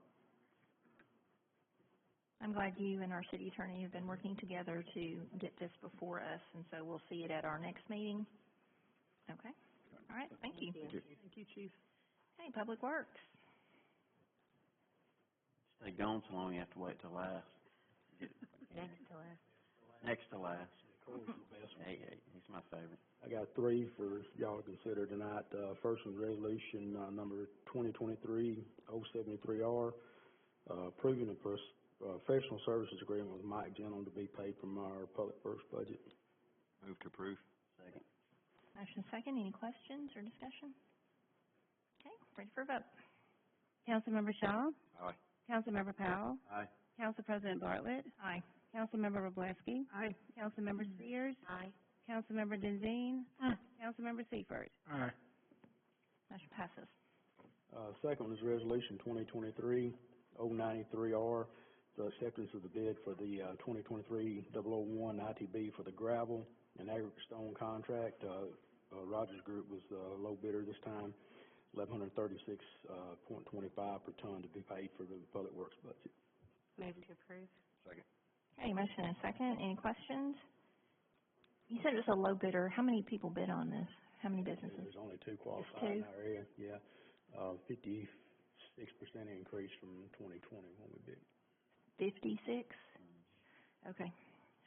I'm glad you and our city attorney have been working together to get this before us, and so we'll see it at our next meeting. Okay. All right. Thank you. Thank you. Thank you, Chief. Okay, Public Works. Stay gone so long you have to wait till last. Next to last. Next to last. Corey's the best one. Hey, he's my favorite. I got three for y'all to consider tonight. First one's resolution, number 2023-073R, approving a professional services agreement with Mike Gentle to be paid from our public works budget. Move to approve. Second. Motion second. Any questions or discussion? Okay, ready for a vote. Councilmember Shaw, Aye. Councilmember Powell, Aye. Council President Bartlett, Aye. Councilmember Wroblewski, Aye. Councilmember Spears, Aye. Councilmember Denzine, Councilmember Seifert. Aye. Motion passes. Second one is resolution 2023-093R, the acceptance of the bid for the 2023-001 ITB for the gravel and aggregate stone contract. Rogers Group was the low bidder this time, $1,136.25 per ton to be paid for the public works budget. Move to approve. Second. Okay, motion and second. Any questions? You said it was a low bidder. How many people bid on this? How many businesses? There's only two qualified Two? in our area, yeah. 56% increase from 2020 when we bid. 56? Okay.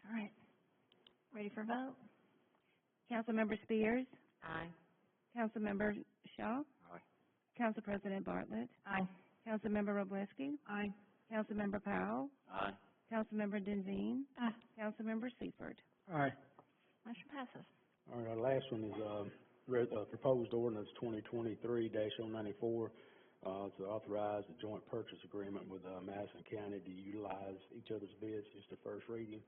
All right. Ready for a vote? Councilmember Spears, Aye. Councilmember Shaw, Aye. Council President Bartlett, Aye. Councilmember Wroblewski, Aye. Councilmember Powell, Aye. Councilmember Denzine, Councilmember Seifert. Aye. Motion passes. All right, our last one is, proposed ordinance 2023-094, to authorize a joint purchase agreement with, Madison County to utilize each other's bids. It's the first reading.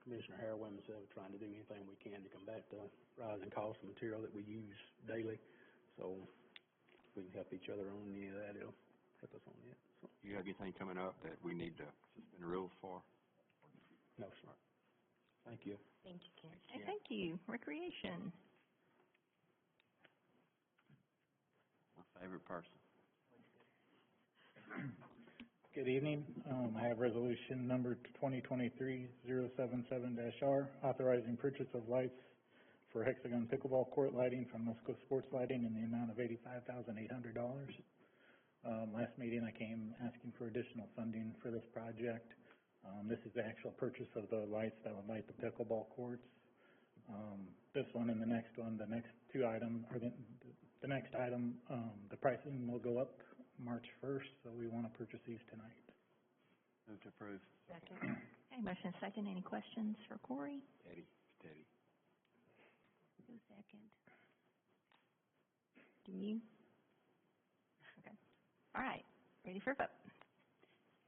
Commissioner Harroway and myself are trying to do anything we can to combat the rising cost of material that we use daily. So if we can help each other on any of that, it'll help us on it. So. Do you have anything coming up that we need to suspend the rules for? No, sir. Thank you. Thank you, Ken. Okay, thank you. Recreation. My favorite person. Good evening. I have resolution number 2023-077-R, authorizing purchase of lights for hexagon pickleball court lighting from Musco Sports Lighting in the amount of $85,800. Last meeting I came asking for additional funding for this project. This is the actual purchase of the lights that would light the pickleball courts. This one and the next one, the next two items, or the next item, the pricing will go up March 1st, so we want to purchase these tonight. Move to approve. Second. Okay, motion and second. Any questions for Corey? Teddy. Who's second? Do you? Okay. All right. Ready for a vote.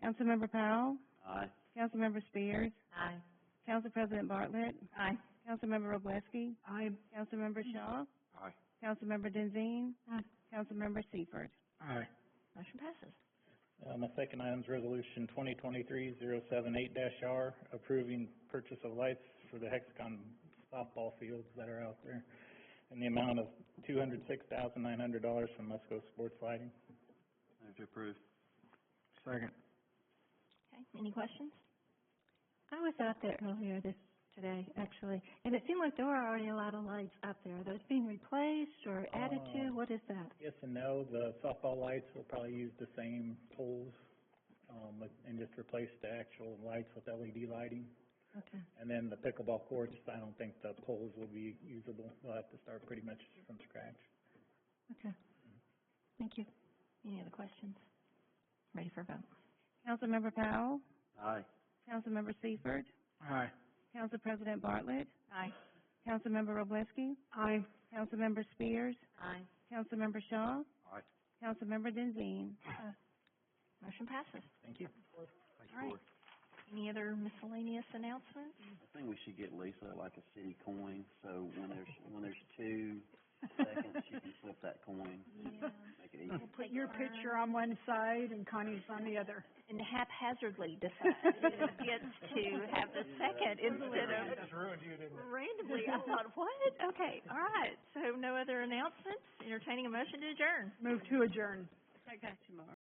Councilmember Powell, Aye. Councilmember Spears, Aye. Council President Bartlett, Aye. Councilmember Wroblewski, Aye. Councilmember Shaw, Aye. Councilmember Denzine, Councilmember Seifert. Aye. Motion passes. My second item is resolution 2023-078-R, approving purchase of lights for the hexagon softball fields that are out there in the amount of $206,900 from Musco Sports Lighting. Move to approve. Second. Okay, any questions? I was out there earlier today, actually, and it seemed like there were already a lot of lights out there. Are those being replaced or added to? What is that? Yes and no. The softball lights will probably use the same poles, and just replace the actual lights with LED lighting. Okay. And then the pickleball courts, I don't think the poles will be usable. They'll have to start pretty much from scratch. Okay. Thank you. Any other questions? Ready for a vote. Councilmember Powell, Aye. Councilmember Seifert, Aye. Council President Bartlett, Aye. Councilmember Wroblewski, Aye. Councilmember Spears, Aye. Councilmember Shaw, Aye. Councilmember Denzine. Motion passes. Thank you. All right. Any other miscellaneous announcements? I think we should get Lisa like a city coin, so when there's two seconds, she can flip that coin. Yeah. Make it easy. We'll put your picture on one side and Connie's on the other. And haphazardly decide who gets to have the second instead of Just ruined you, didn't it? randomly. I thought, what? Okay, all right. So no other announcements? Entertaining a motion to adjourn. Move to adjourn.